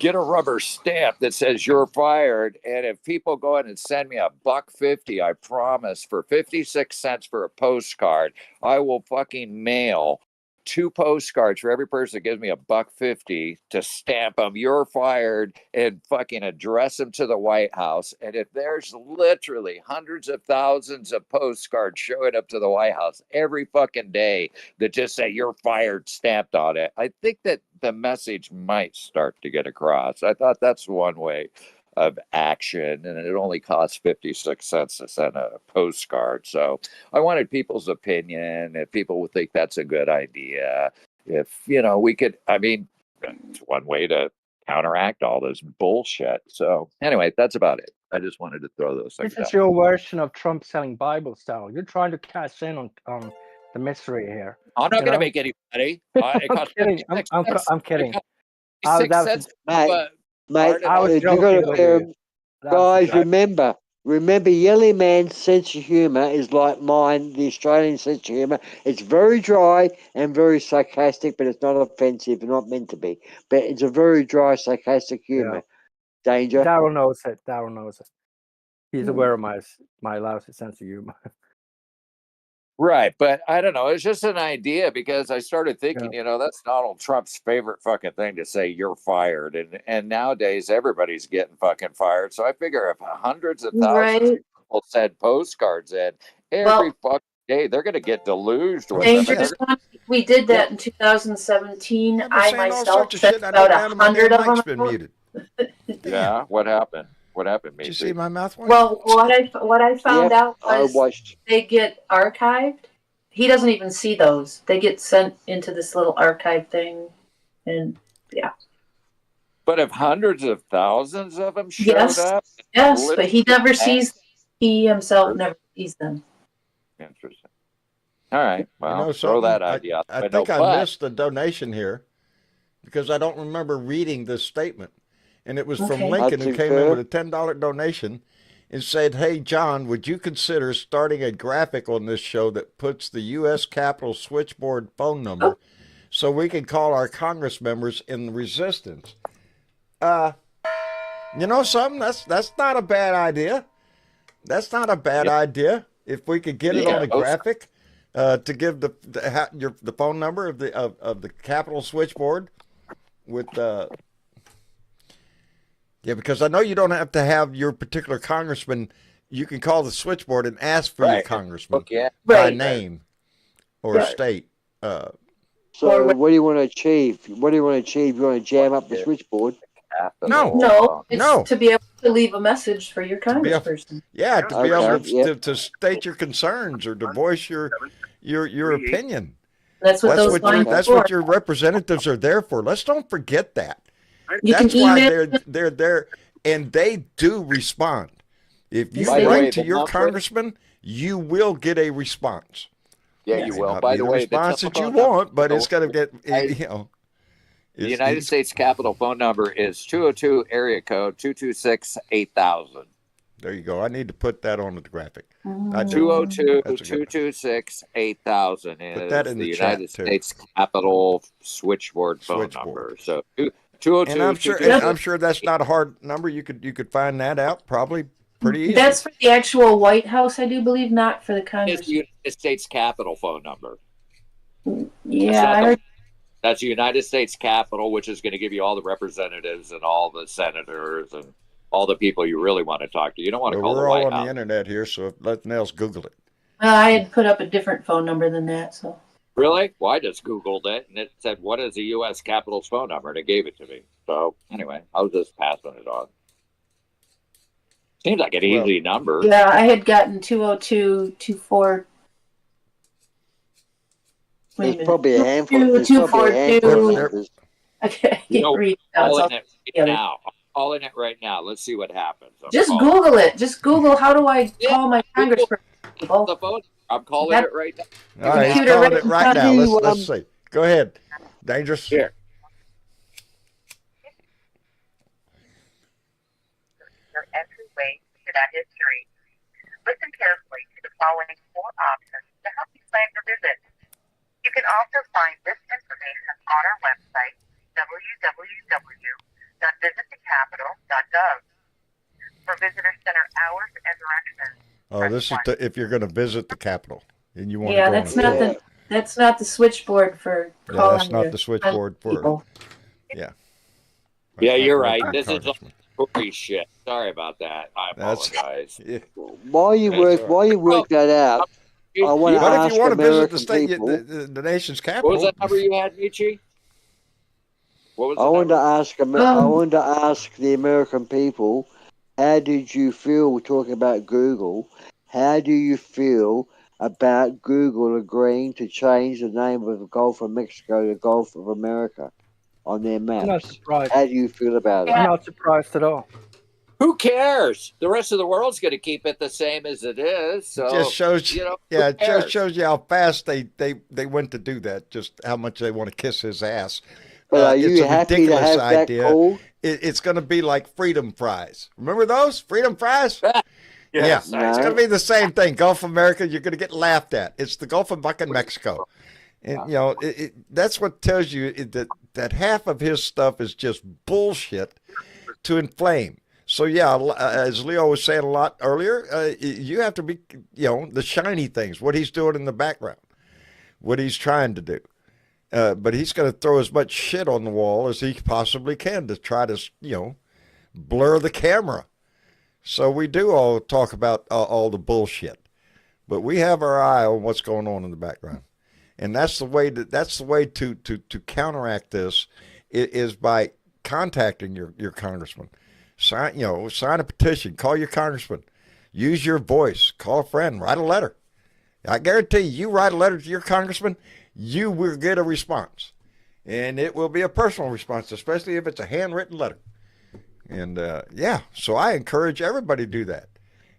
get a rubber stamp that says you're fired. And if people go in and send me $1.50, I promise, for 56 cents for a postcard, I will fucking mail 2 postcards for every person that gives me $1.50 to stamp them, you're fired, and fucking address them to the White House. And if there's literally hundreds of thousands of postcards showing up to the White House every fucking day that just say you're fired stamped on it, I think that the message might start to get across. I thought that's one way of action, and it only costs 56 cents to send a postcard. So I wanted people's opinion, if people would think that's a good idea. If, we could, it's one way to counteract all this bullshit. So anyway, that's about it. I just wanted to throw those things This is out. your version of Trump selling Bible style. You're trying to cash in on the mystery here. I'm not going to make any money. I'm kidding. I'm kidding. that was- cents. Mate, But Mate, I was you joking got to with bear, you. That was guys. a joke. Remember, Yelly Man's sense of humour is like mine. The Australian sense of humour. It's very dry and very sarcastic, but it's not offensive. Not meant to be. But it's a very dry, sarcastic humour. Danger. Daryl knows it. Daryl knows it. He's aware of my lousy sense of humor. Right, but I don't know. It's just an idea because I started thinking, that's Donald Trump's favorite fucking thing to say. You're fired, and nowadays everybody's getting fucking fired. So I figure if hundreds of thousands of Right. people send postcards in every fucking day, they're going to get deluged with them. And Dangerous one. We did that in 2017. I've been I saying all myself sorts of sent shit. I know about now that my 100 damn of mic's them. been muted. yeah, what happened? What happened, Did you Macy? see my mouth? Well, what I found Yep, out I was watched. they get archived. He doesn't even see those. They get sent into this little archive thing, and yeah. But if hundreds of thousands of them showed Yes, up, yes, but he never sees. He himself Interesting. never sees them. Interesting. All right, well, throw something? that idea out the I window. think I But missed the donation here because I don't remember reading this statement. And it was from Okay. Lincoln, I who came concur. in with a $10 donation and said, "Hey, John, would you consider starting a graphic on this show that puts the U.S. Capitol switchboard phone number so we can call our Congress members in resistance?" You know something? That's not a bad idea. That's not a bad idea. If we could get it on a graphic to give the phone number of the Capitol switchboard with yeah, because I know you don't have to have your particular congressman. You can call the switchboard and ask for your congressman by Right. name or state. So what do you want to achieve? What do you want to achieve? You want to jam up the switchboard? No, it's No. to be able to leave a message for your congressperson. Yeah, to be able Okay, to state your concerns or to voice your opinion. That's what those lines That's are what for. your representatives are there for. Let's don't forget that. You That's can why email they're there, and they do respond. If you Yes, they write do. to your congressman, you will get a response. Yeah, you will. Not By be the way, the response that you telephone number- want, but it's going to get The United States Capitol phone number is 202 area code 226-8000. There you go. I need to put that on the graphic. Mm-hmm. I do. 202-226-8000 is that in the chat, United too. States Capitol switchboard phone number. So 202. And I'm sure that's not a hard number. You could find that out probably pretty easy. That's for the actual White House, I do believe, not for the It's Congress. the United States Capitol phone number. Yeah, I heard. That's the United States Capitol, which is going to give you all the representatives and all the senators and all the people you really want to talk to. You don't want to call the We're White all on House. the internet here, so if nothing else, Google it. Well, I had put up a different phone number than that, so. Really? Well, I just Googled it, and it said, what is the U.S. Capitol's phone number? And it gave it to me. So, anyway, I was just passing it on. Seems like an easy number. Yeah, I had gotten 202-24. There's probably a handful. There's 242. Okay, You know, read all out. in it right now. All in it right now. Let's see what happens. Just calling. Google it. Just Google how do I call my congressperson. The phone. I'm calling it right now. All right, he's Computer calling right it right in now. front of Let's see. Go ahead. Dangerous. Here. Your entryway to that history. Listen carefully to the following 4 options to help you plan your visit. You can also find this information on our website, www.visitthecapitol.gov. For visitor center hours and directions. Oh, this is if you're going to visit the Capitol and you want Yeah, to go. that's not the switchboard for calling. That's not the switchboard for. people. Yeah. Yeah, you're right. Our This is congressman. holy shit. Sorry about that. I apologize. Yeah. While you work that out, I want to But ask if you want to visit American the state, people. the nation's capital. What was that number you had, Michi? What was the I wanted to number? ask. I wanted to ask the American people. How did you feel? We're talking about Google. How do you feel about Google agreeing to change the name of the Gulf of Mexico to Gulf of America on their maps? I'm not surprised. How do you feel about it? I'm not surprised at all. Who cares? The rest of the world's going to keep it the same as it is. So Just shows you know, yeah, who it just cares? shows you how fast they went to do that. Just how much they want to kiss his ass. But are it's you a happy to ridiculous have that idea. called? It's going to be like freedom fries. Remember those freedom fries? Yes, Yeah, I it's No. going to be the same thing. Gulf of America, you're going to get laughed at. It's the Gulf of fucking Mexico. And, you know, that's what tells you that half of his stuff is just bullshit to inflame. So, yeah, as Leo was saying a lot earlier, you have to be, you know, the shiny things, what he's doing in the background, what he's trying to do. But he's going to throw as much shit on the wall as he possibly can to try to, you know, blur the camera. So we do all talk about all the bullshit, but we have our eye on what's going on in the background, and that's the way to counteract this is by contacting your congressman. Sign a petition, call your congressman, use your voice, call a friend, write a letter. I guarantee you write a letter to your congressman, you will get a response, and it will be a personal response, especially if it's a handwritten letter. And so I encourage everybody to do that.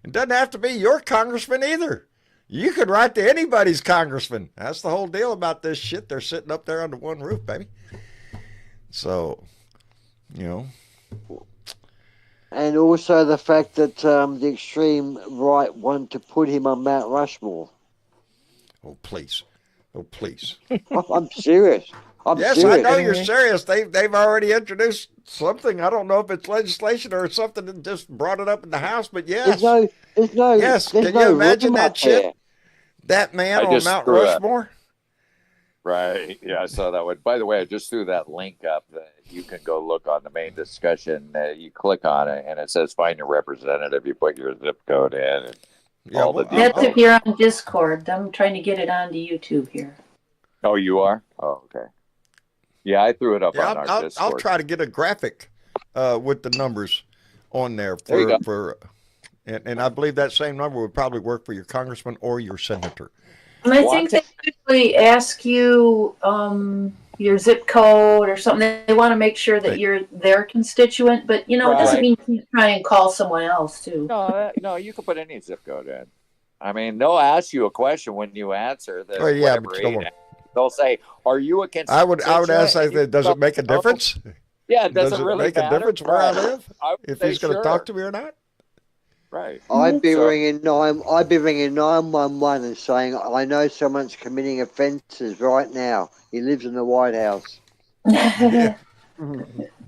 It doesn't have to be your congressman either. You could write to anybody's congressman. That's the whole deal about this shit. They're sitting up there under one roof, baby. So, you know. And also the fact that the extreme right want to put him on Mount Rushmore. Oh, please. Oh, please. I'm serious. Yes, serious. I know you're serious. They've already introduced something. I don't know if it's legislation or something that just brought it up in the House, but yes. There's no. Yes, There's can no you imagine room that up shit? there. That man I on just Mount threw up. Rushmore? Right. Yeah, I saw that one. By the way, I just threw that link up that you can go look on the main discussion. You click on it, and it says find your representative. You put your zip code in. And Yeah, all the well, That's details. if you're on Discord. I'm trying to get it onto YouTube here. Oh, you are? Oh, okay. Yeah, I threw it up on our I'll Discord. try to get a graphic with the numbers on there There you go. and I believe that same number would probably work for your congressman or your senator. And I Well, think they usually ask you your zip code or something. They want to make sure that you're their constituent, but you know, it doesn't Right. mean you can't try and call someone else too. No, you can put any zip code in. I mean, they'll ask you a question when you answer. Oh, yeah, whatever but come on. age. They'll say, "Are you a constituent?" I would ask, And you does it make a go, difference? Yeah, it doesn't Does it really make a matter. difference where I live? I would If say he's going to sure. talk to me or not? Right. I'd be So- ringing 911 and saying I know someone's committing offences right now. He lives in the White House.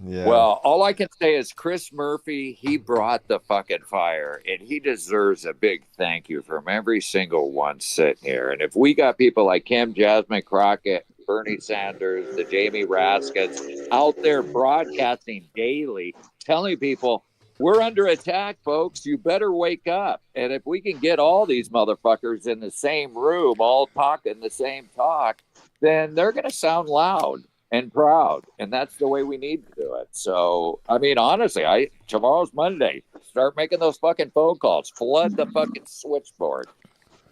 Yeah. Well, all I can say is Chris Murphy, he brought the fucking fire, and he deserves a big thank you from every single one sitting here. And if we got people like Kim, Jasmine Crockett, Bernie Sanders, the Jamie Raskins out there broadcasting daily, telling people, we're under attack, folks. You better wake up. And if we can get all these motherfuckers in the same room, all talking the same talk, then they're going to sound loud and proud. And that's the way we need to do it. So, I mean, honestly, tomorrow's Monday. Start making those fucking phone calls. Flood the fucking switchboard.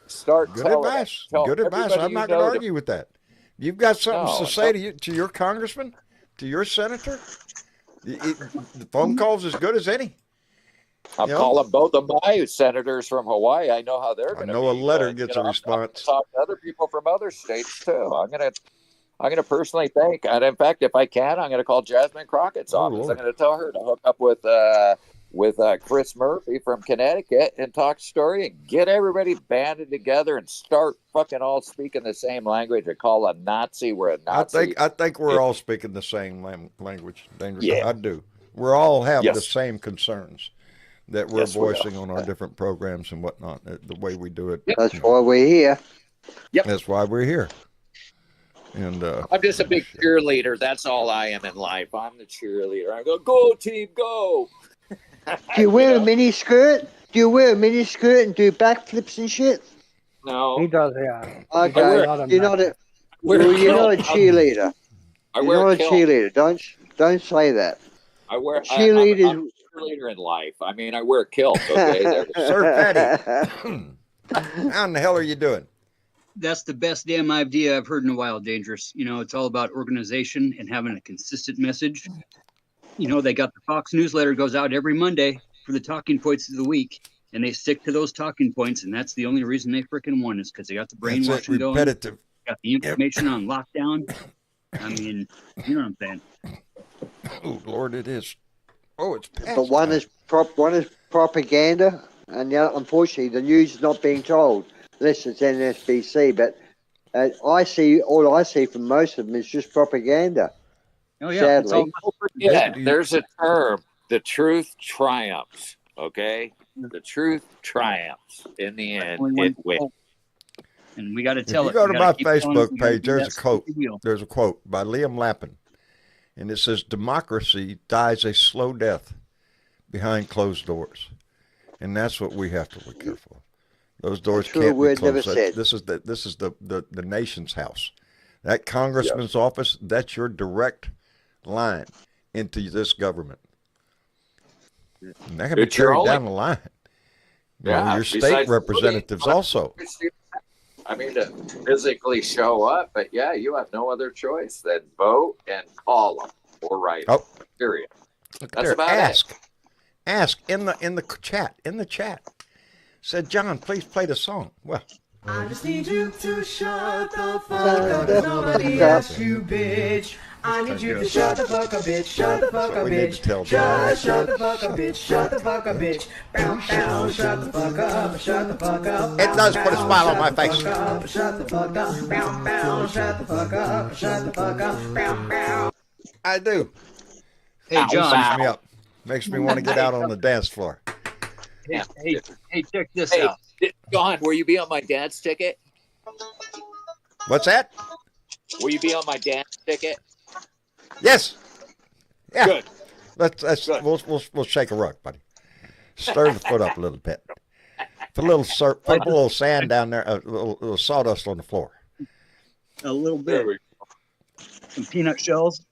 Start Good telling advice. Tell Good advice. everybody I'm you not going to know argue with that. You've got something No, to say to your congressman, to your senator. The phone call's as good as any. I'm You know? calling both of my senators from Hawaii. I know how they're I going to know a be, letter but, gets you a know, response. I'm talk to other people from other states too. I'm gonna personally thank, and in fact, if I can, I'm gonna call Jasmine Crockett's office. Lord. I'm gonna tell her to hook up with Chris Murphy from Connecticut and talk story and get everybody banded together and start fucking all speaking the same language and call a Nazi we're a Nazi. I think we're all speaking the same language, Dangerous. Yeah. I do. We're all have Yes. the same concerns that we're Yes, we are. voicing on our different programs and whatnot. The way we do it. That's why we're here. That's why we're here. And I'm just a big cheerleader. That's all I am in life. I'm the cheerleader. I go team, go. Do you wear You a know? mini skirt? Do you wear a mini skirt and do backflips and shit? No. He does, yeah. He Okay, does a lot of you're not a that. you're not a cheerleader. I You're wear not a kilt. cheerleader. Don't say that. I'm Cheerleaders. a cheerleader in life. I mean, I wear kilt. Okay. Sir Patty, how in the hell are you doing? That's the best damn idea I've heard in a while, Dangerous. You know, it's all about organization and having a consistent message. You know, they got the Fox newsletter goes out every Monday for the talking points of the week, and they stick to those talking points, and that's the only reason they freaking won is because they got the That's it, brainwashing going, repetitive. got the information on lockdown, I mean, you know what I'm saying? Oh Lord, it is. Oh, it's past But one time. is propaganda, and the other, unfortunately, the news is not being told unless it's NSBC. But all I see from most of them is just propaganda. Oh yeah, it's all Sadly, Yeah, there's a term. The truth triumphs. Okay, the truth triumphs. In the end, only it one. wins. And we got to If tell you it. go We to gotta my keep telling it. Facebook We gotta page, do there's that a quote. squeaky wheel. There's a quote by Liam Lappin, and it says, "Democracy dies a slow death behind closed doors," and that's what we have to be careful of. Those doors a true can't be word never closed. said. This is the nation's house. That congressman's office, that's your direct line into this government. And that can be It's your carried only- down the line. You know, Yeah, your state besides representatives voting, also. I mean, to physically show up, but yeah, you have no other choice than vote and call them or write them. Oh, Period. look That's there. about Ask in the chat. Said, John, please play the song. Well, I just need you to shut the fuck up, 'cause nobody asked you, bitch. I need you to shut the fuck up, bitch. Shut the fuck up, we need to tell John. Shut the fuck up, bitch. Shut the fuck up, bitch. Bow, bow, shut the fuck up. Shut the fuck up. It does put a smile on my face. Shut the fuck up. Bow, bow, shut the fuck up. Shut the fuck up. Bow, bow. I do. Hey, John. Makes me up. Makes me want to get out on the dance floor. Hey, check this Hey, out. John, will you be on my dance ticket? What's that? Will you be on my dance ticket? Yes. Yeah. Good. Let's Good. we'll shake a rug, buddy. Stir the foot up a little bit. Put a little sand down there, a little sawdust on the floor. A little There bit. we Some peanut shells.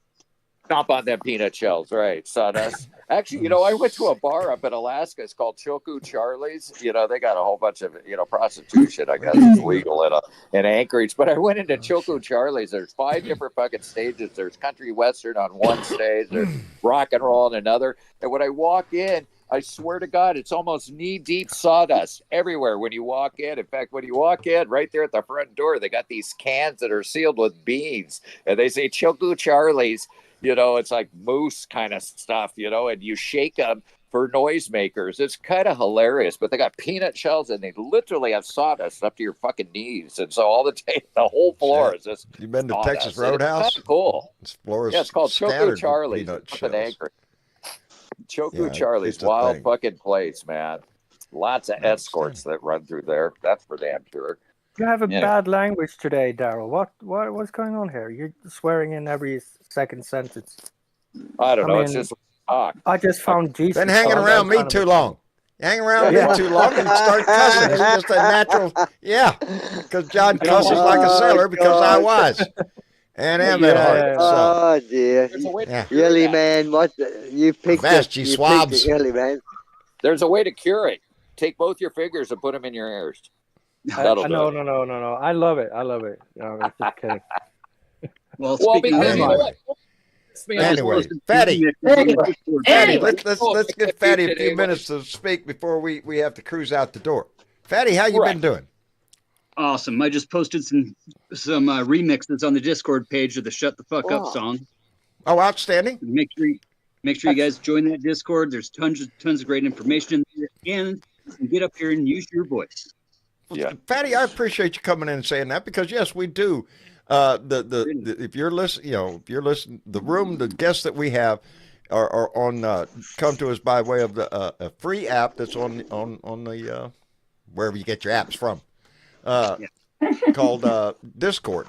Stomp on them peanut shells, right? Sawdust. Actually, you know, I went to a bar up in Alaska. It's called Choku Charlie's. You know, they got a whole bunch of, prostitution, I guess, is legal in Anchorage. But I went into Choku Charlie's. There's 5 different fucking stages. There's country western on one stage. There's rock and roll on another. And when I walk in, I swear to God, it's almost knee-deep sawdust everywhere when you walk in. In fact, when you walk in, right there at the front door, they got these cans that are sealed with beans. And they say Choku Charlie's. It's like moose kind of stuff, and you shake them for noisemakers. It's kind of hilarious, but they got peanut shells and they literally have sawdust up to your fucking knees. And so all the whole floor is just You been to sawdust. Texas And it's Roadhouse? kinda cool. This floor is Yeah, it's called Choco scattered with Charlie's peanut up in shells. Anchorage. Choco Yeah, Charlie's, it's a wild thing. fucking place, man. Lots of escorts that run through there. That's for damn sure. You have a Yeah. bad language today, Daryl. What's going on here? You're swearing in every second sentence. I don't I know. It's mean, just talk. I just found Jesus. Been hanging so around I'm me kind of- too long. You hang around Yeah. me too long and start cussing. It's just a natural, because John cusses like a sailor because I was and am at heart. Yeah. So, Oh dear, There's a way to Yeah. cure really, that. man, you picked Vast, it? you You swabs. picked it, really, man. There's a way to cure it. Take both your fingers and put them in your ears. That'll do no, it. no. I love it. No, I'm just kidding. Well, Well, speaking because of you know Anyway. what? Anyway, listen to Fatty. the Anyway. Discord. Fatty, Anyway. let's give Fatty a few minutes to speak before we have to cruise out the door. Fatty, how you Right. been doing? Awesome. I just posted some remixes on the Discord page of the "Shut the Fuck Wow. Up" song. Oh, outstanding. Make sure you guys join that Discord. There's tons of great information in there, and you can get up here and use your voice. Yeah. Fatty, I appreciate you coming in and saying that because yes, we do. If you're listening, the guests that we have are on come to us by way of the a free app that's on the wherever you get your apps from, called Discord,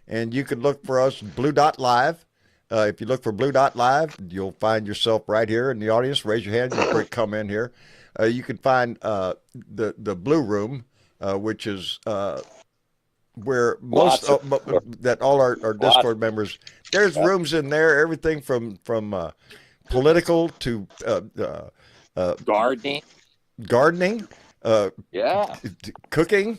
and you can look for us Blue Dot Live. If you look for Blue Dot Live, you'll find yourself right here in the audience. Raise your hand. You'll come in here. You can find the Blue Room, which is where most that all our Discord members. There's rooms in there, everything from political to Gardening. gardening, Yeah. cooking,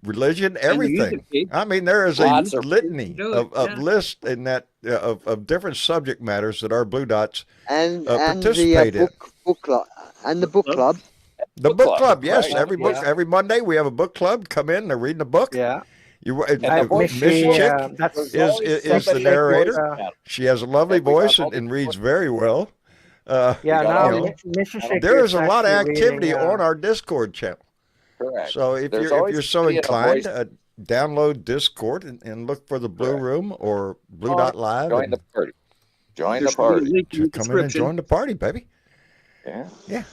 religion, everything. music, Pete. I mean, there is a Lots of- litany of Yeah. lists in that of different subject matters that our Blue Dots And participate in. book club and the book club. The Book book club, club, yes. right. Every Monday we have a book club. Come in, they're reading a book. Yeah. the voice- Miss Chick that's is the somebody narrator. uh, She has a lovely And we got voice all and the- reads very well. yeah. got Now, all the- Mrs. There is a lot of actually activity reading, on our Discord channel. Correct. So if There's you're always so somebody in a inclined, voice- download Discord and look for the Blue Correct. Room or Blue Dot Live. Join and the party. Join There the should be a party. link in the come in and description. join the party, baby. Yeah. Yeah.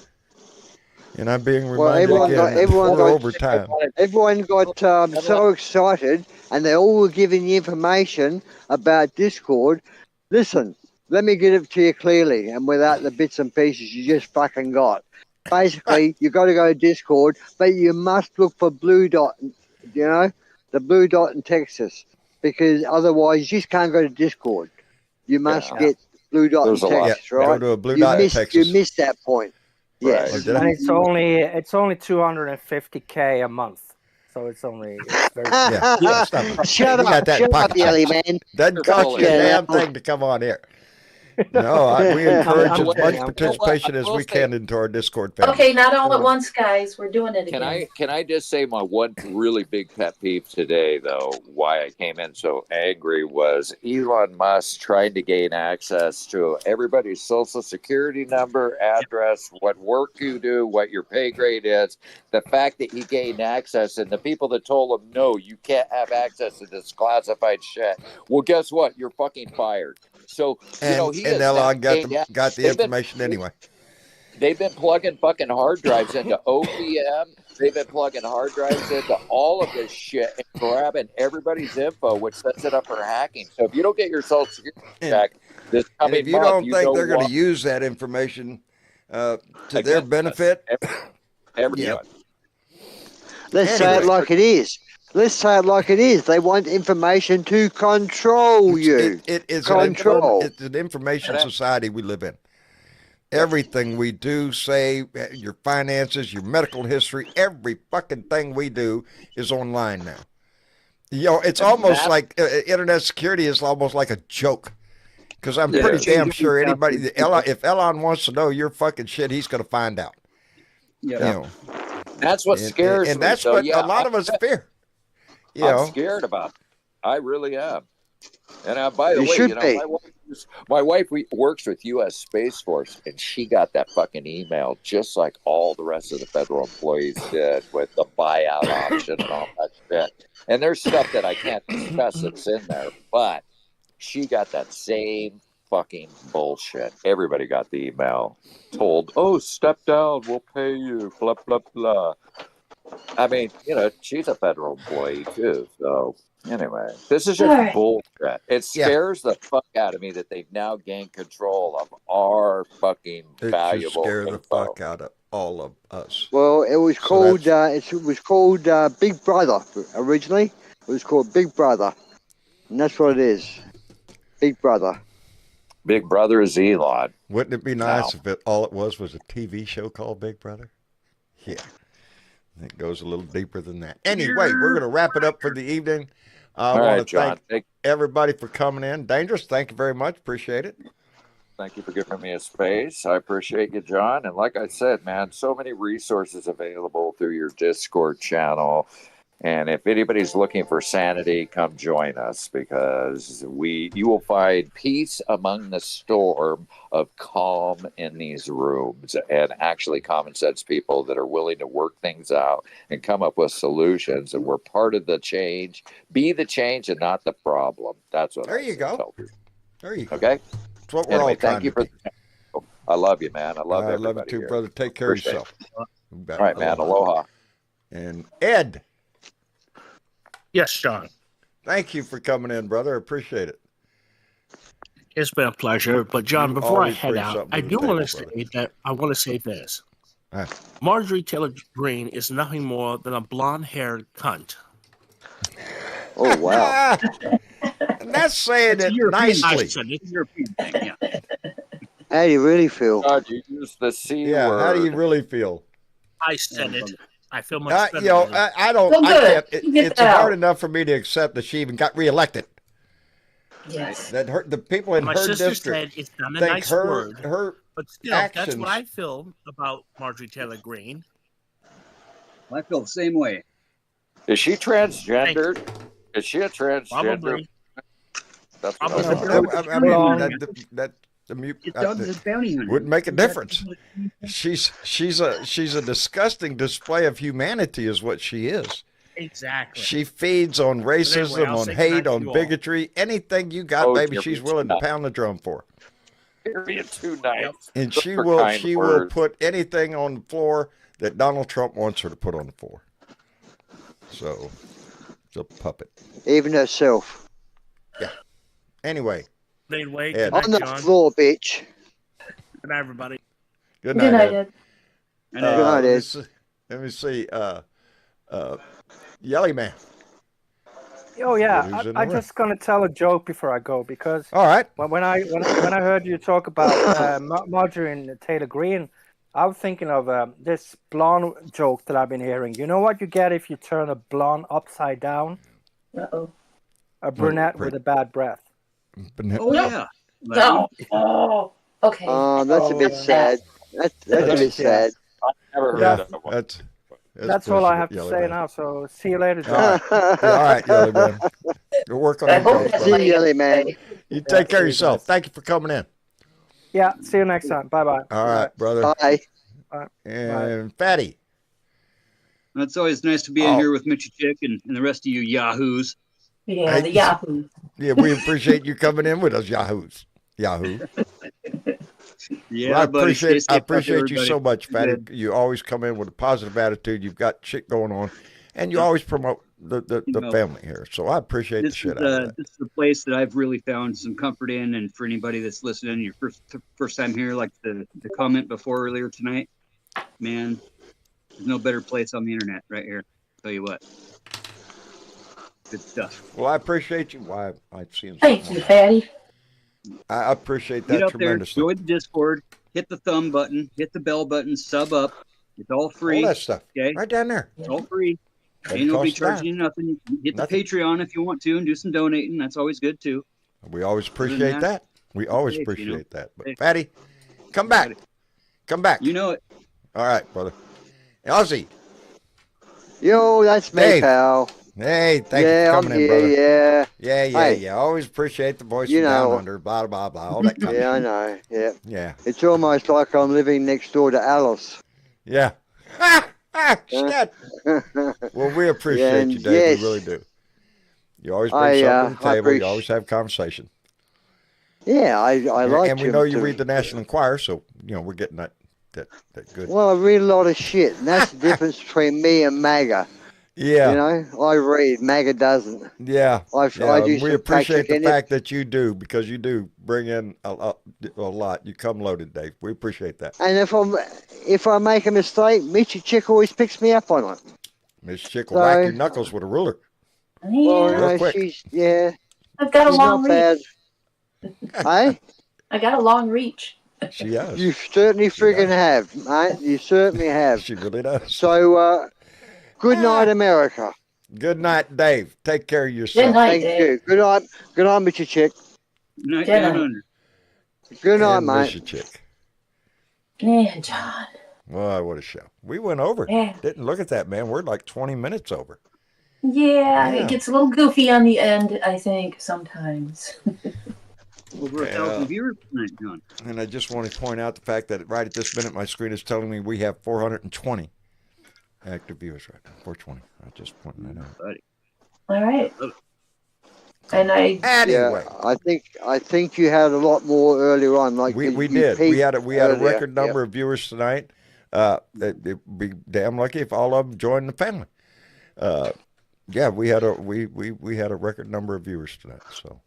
And I'm being Well, reminded everyone again, everyone we're got- over time. Everyone got so excited, and they all were giving the information about Discord. Listen, let me get it to you clearly and without the bits and pieces you just fucking got. Basically, you got to go to Discord, but you must look for Blue Dot, the Blue Dot in Texas, because otherwise you just can't go to Discord. You must Yeah. get Blue Dot There's in a lot. Texas, Go right? to a Blue You Dot in missed, Texas. you missed that point. Yes. Or did I? and it's only $250K a month, so it's very Yeah, stop it. Shut We got up, that shut up, pocket. Yelly man. Doesn't cost you a damn thing to come on here. No, we encourage I'm as kidding, much I'm participation kidding. as we can into our Discord family. Okay, not all at once, guys. We're doing it again. Can I just say my one really big pet peeve today, though, why I came in so angry was Elon Musk trying to gain access to everybody's social security number, address, what work you do, what your pay grade is. The fact that he gained access and the people that told him, no, you can't have access to this classified shit. Well, guess what? You're fucking fired. So, And he is Elon now- got the they've been- information anyway. They've been plugging fucking hard drives into OPM. They've been plugging hard drives into all of this shit and grabbing everybody's info, which sets it up for hacking. So if you don't get your social security check this And coming if you month, don't think they're going what- to use that information to their Against us. benefit, everybody. Let's say it Anyway. like it is. Let's say it like it is. They want information to control you. it's Control. it's an information society we live in. Everything we do, say, your finances, your medical history, every fucking thing we do is online now. It's almost like internet security is almost like a joke. Because I'm pretty damn sure anybody, if Elon wants to know your fucking shit, he's going to find out. Yeah. That's what scares me. And that's So, what yeah, a lot of us fear. I'm scared about it. I really am. And by the You way, should be. my wife works with U.S. Space Force, and she got that fucking email just like all the rest of the federal employees did with the buyout option and all that shit. And there's stuff that I can't discuss that's in there, but she got that same fucking bullshit. Everybody got the email told, oh, step down, we'll pay you, blah, blah, blah. I mean, she's a federal employee too. So anyway, this is just bullshit. It scares the fuck out of me that they've now gained control of our fucking It should valuable scare the info. fuck out of all of us. Well, it was called Big Brother originally. It was called Big Brother, and that's what it is. Big Brother. Big Brother is Elon. Wouldn't it be nice if all it was a TV show called Big Brother? Yeah. It goes a little deeper than that. Anyway, we're going to wrap it up for the evening. I All want right, to John. thank everybody for coming in. Dangerous, thank you very much. Appreciate it. Thank you for giving me a space. I appreciate you, John. And like I said, man, so many resources available through your Discord channel. And if anybody's looking for sanity, come join us because you will find peace among the storm of calm in these rooms and actually common sense people that are willing to work things out and come up with solutions. And we're part of the change. Be the change and not the problem. That's what There you go. tell people. There you go. Okay. That's what we're Anyway, all trying thank you to for. I love you, man. I love I everybody love you too, here. brother. Take care Appreciate of yourself. All right, man. Aloha. And Ed, Yes, John. thank you for coming in, brother. Appreciate it. It's been a pleasure. But John, You before I always head bring out, something I to the do want table, to brother. say that I want to say this. Huh. Marjorie Taylor Greene is nothing more than a blonde-haired cunt. Oh wow! And that's saying It's a it European nicely. thing. It's a European thing, yeah. How do you really feel? God, you use the C Yeah, word. how do you really feel? I said it. I feel much better. I don't. Feel I good. can't. You get It's that hard out. enough for me to accept that she even got reelected. Yes. That the people in My her sister district said it's not a think nice her word, her but still, that's actions. what I feel about Marjorie Taylor Greene. I feel the same way. Is she transgendered? Is she a transgender? Probably. That's what Probably. I thought. I mean, that the mute His dog's a bounty hunter. wouldn't make a difference. She's a disgusting display of humanity, is what she is. Exactly. She feeds on racism, I'll on say hate, good night on to you all. bigotry, anything you got, Oh, baby. dear, She's me willing to too. pound the drum for, Period. 2 nights. and Those she are will kind will words. put anything on the floor that Donald Trump wants her to put on the floor. So, it's a puppet. Even herself. Anyway, They'd wait. Ed. Good night, On the John. floor, bitch. Good night, everybody. good Good night, night, Ed. Ed. Good night, Ed. Let me see. Yelly Man. Oh yeah, Who's in the I'm room? just gonna tell a joke before I go because All right. when I heard you talk about Marjorie Taylor Greene, I was thinking of this blonde joke that I've been hearing. You know what you get if you turn a blonde upside down? Uh-oh. A brunette with a bad breath. Oh yeah. No. Oh, okay. That's a bit sad. That's a bit sad. I never heard Yeah, that one. That's all I pushing it, have to Yelly say Man. now. So see you later, All right. John. Yeah, all right, Yelly Man. Good work on I them hope jokes, that's brother. what you Yelly got Man. to say. You take care of see you yourself. guys. Thank you for coming in. Yeah, see you next time. Bye bye. All right, brother. Bye. And Fatty. It's always nice to be in here with Mitchy Chick and the rest of you yahoos. Yeah, Hey, the Yahoo. Yeah, we appreciate you coming in with us, Yahoos. Yahoo. Yeah, Well, I buddy. Stay appreciate safe out there, you so everybody. much, Fatty. Good. You always come in with a positive attitude. You've got shit going on, and you always promote the No. family here. So I appreciate the This shit is out of that. this is a place that I've really found some comfort in, and for anybody that's listening, your first time here, like the comment before earlier tonight, man, there's no better place on the internet right here. Tell you what, good stuff. Well, I appreciate you. Why I've seen. Thank something you, on Fatty. that. I appreciate Get that up there, tremendously. join the Discord, hit the thumb button, hit the bell button, sub up. It's all All free. that stuff. Okay, Right down there. it's all free. Doesn't Ain't nobody cost a dime. charging you nothing. Hit the Nothing. Patreon if you want to, and do some donating. That's always good too. We always appreciate that. We always safe, appreciate that. But Hey. Fatty, come back. Come back. You know it. All right, brother. Ozzy. Yo, that's me, Dave. pal. Hey, thank you Yeah, for I'm coming in, here. brother. Yeah. Yeah. Hey. Always appreciate the voice You from down know. under, blah, blah, blah, all that kind Yeah, I of know. Yeah. Yeah. It's almost like I'm living next door to Alice. Yeah. Shit. Well, we appreciate And you, Dave. yes. We really do. You always bring something to the I table. You always have conversation. Yeah, I like and we to- know you to- read the National Enquirer, so, we're getting that good. Well, I read a lot of shit, and that's the difference between me and MAGA. Yeah. You know, I read, MAGA doesn't. Yeah. I and do we some appreciate the fact-checking. fact that you do, because you do bring in a lot. You come loaded, Dave. We appreciate that. And if I make a mistake, Mitchy Chick always picks me up on it. Miss Chick will whack So- your knuckles with a ruler. Well, Yeah, Real quick. I've got a she's long not reach. bad. Hey, I got a long reach. She does. you certainly She friggin' does. have, mate. You certainly have. She really does. So, good night, America. Good night, Dave. Take care of yourself. Good night, Thank Dave. you. Good night. Good night, Mitchy Chick. Night Good down night. under. Good night, And mate. miss you, Chick. Man, John. Well, what a show. We went over. Yeah. Didn't look at that, man. We're like 20 minutes over. Yeah, Yeah. it gets a little goofy on the end, I think, sometimes. Over 1,000 viewers tonight, John. And I just want to point out the fact that right at this minute, my screen is telling me we have 420 active viewers right now. 420. I just pointing that out. Buddy. All right. And Anyway, I think you had a lot more earlier on. Like we you did. We had a earlier. record number of viewers tonight. It'd be damn lucky if all of them joined the family. Yeah, we had a record number of viewers tonight. So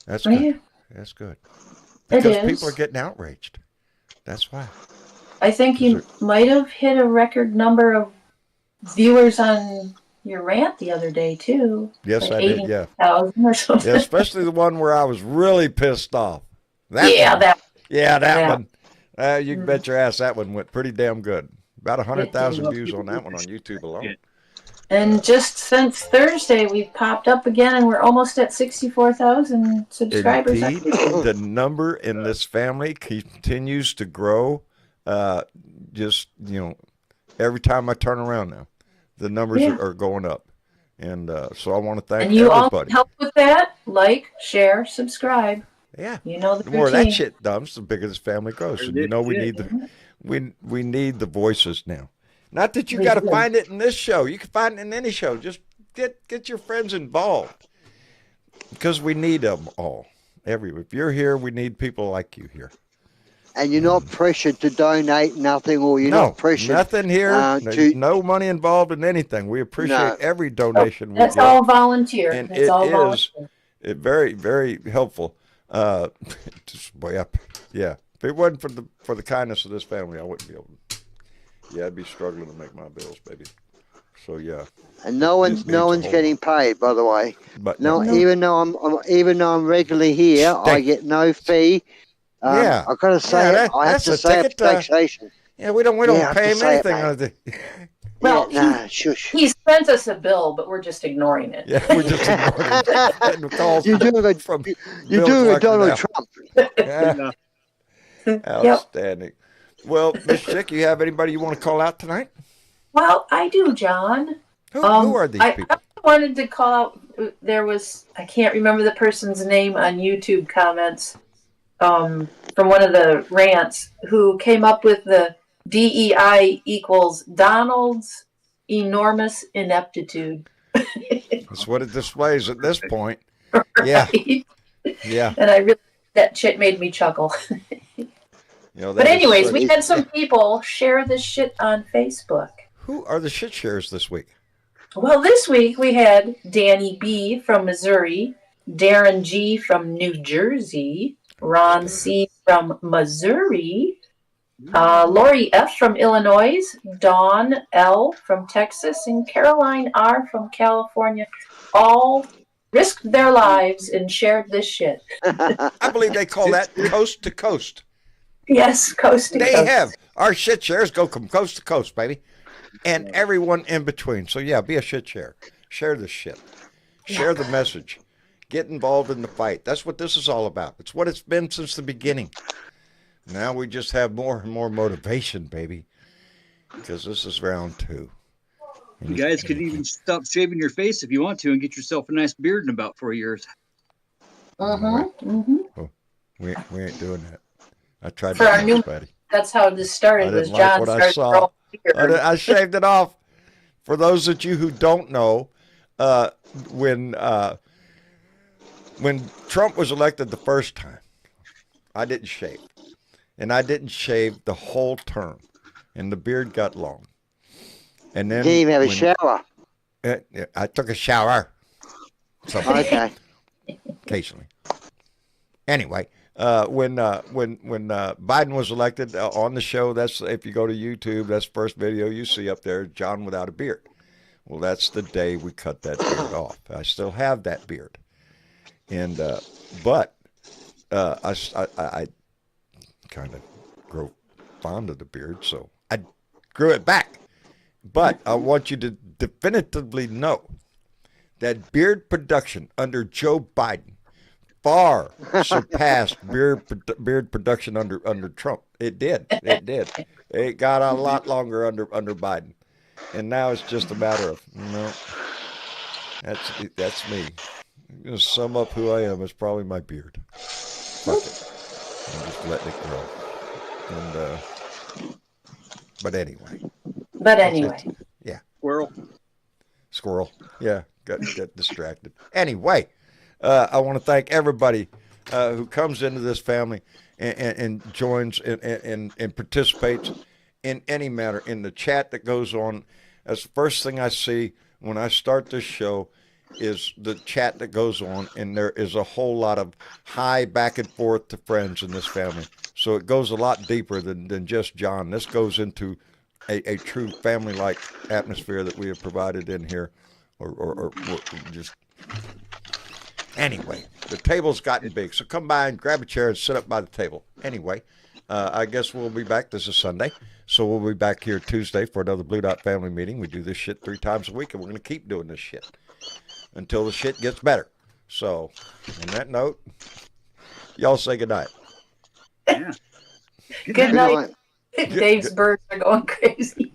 that's good. Yeah. That's good. It Because is. people are getting outraged. That's why. I think you might have hit a record number of viewers on your rant the other day, too. Yes, Like I did. Yeah. 80,000 or something. Yeah, especially the one where I was really pissed off. That one. You can bet your ass that one went pretty damn good. About 100,000 views on that one on YouTube alone. And just since Thursday, we've popped up again, and we're almost at 64,000 subscribers. Indeed, the number in this family continues to grow. Just, every time I turn around now, the numbers are going up. And so I want to thank And you all everybody. help with that. Like, share, subscribe. Yeah. You know the more routine. that shit dumps, the bigger this family grows. Heard And you it, know we shit. need we need the voices now. Not that you We got to do. find it in this show. You can find it in any show. Just get your friends involved because we need them all. If you're here, we need people like you here. And you're not pressured to donate nothing, or you're No, not pressured nothing here. to. No money involved in anything. We appreciate No. every donation we That's get. all volunteer. And That's it all is volunteer. very, very helpful. Just way up. Yeah. If it wasn't for the kindness of this family, I wouldn't be able to. Yeah, I'd be struggling to make my bills, baby. So yeah. And no one's getting paid, by the way. But No, no. even though I'm regularly here, I get no fee. Yeah. I gotta say Yeah, it. I have that's to a say it. ticket, Taxation. Yeah, we don't Yeah, I have pay to him say it, anything mate. on the. Well, Nah, shush. he sent us a bill, but we're just ignoring it. Yeah, we're just ignoring it. Getting calls You're doing a from you're Bill doing a Clark Donald now. Trump. Yeah. Outstanding. Well, Miss Chick, you have anybody you want to call out tonight? Well, I do, John. Who are these people? I wanted to call out. There was, I can't remember the person's name on YouTube comments from one of the rants who came up with the DEI equals Donald's enormous ineptitude. That's what it displays at this point. Yeah. Right? Yeah. And I really, that shit made me chuckle. You know, But anyways, we we had some people share this shit on Facebook. Who are the shit shares this week? Well, this week we had Danny B. from Missouri, Darren G. from New Jersey, Ron C. from Missouri, Lori F. from Illinois, Dawn L. from Texas, and Caroline R. from California. All risked their lives and shared this shit. I believe they call that coast to coast. Yes, coast to They coast. have. Our shit shares go from coast to coast, baby. And everyone in between. So, yeah, be a shit share. Share this shit. Share the message. Get involved in the fight. That's what this is all about. It's what it's been since the beginning. Now we just have more and more motivation, baby. Because this is round 2. You guys could even stop shaving your face if you want to and get yourself a nice beard in about 4 years. Oh, we ain't doing that. I tried For to our new, buddy. that's how this started. I Was didn't like John what I started saw. growing beard. I shaved it off. For those of you who don't know, when Trump was elected the first time, I didn't shave. And I didn't shave the whole term. And the beard got long. And then Didn't even have a shower. I took a shower. Okay. Occasionally. Anyway, when Biden was elected on the show, that's if you go to YouTube, that's the first video you see up there, John without a beard. Well, that's the day we cut that beard off. I still have that beard, and but I kind of grew fond of the beard, so I grew it back. But I want you to definitively know that beard production under Joe Biden far surpassed beard production under Trump. It did. It got a lot longer under Biden, and now it's just a matter of that's me. I'm gonna sum up who I am. It's probably my beard. Fuck it. I'm just letting it grow. And but anyway. Yeah. Squirrel. Yeah. Got distracted. Anyway. I want to thank everybody who comes into this family and joins and participates in any matter in the chat that goes on. That's the first thing I see when I start this show is the chat that goes on, and there is a whole lot of hi back and forth to friends in this family. So it goes a lot deeper than just John. This goes into a true family-like atmosphere that we have provided in here, or just... Anyway, the table's gotten big, so come by and grab a chair and sit up by the table. Anyway, I guess we'll be back. This is Sunday, so we'll be back here Tuesday for another Blue Dot family meeting. We do this shit 3 times a week, and we're going to keep doing this shit until the shit gets better. So, on that note, y'all say goodnight. Yeah. Good night. Dave's birds are going crazy.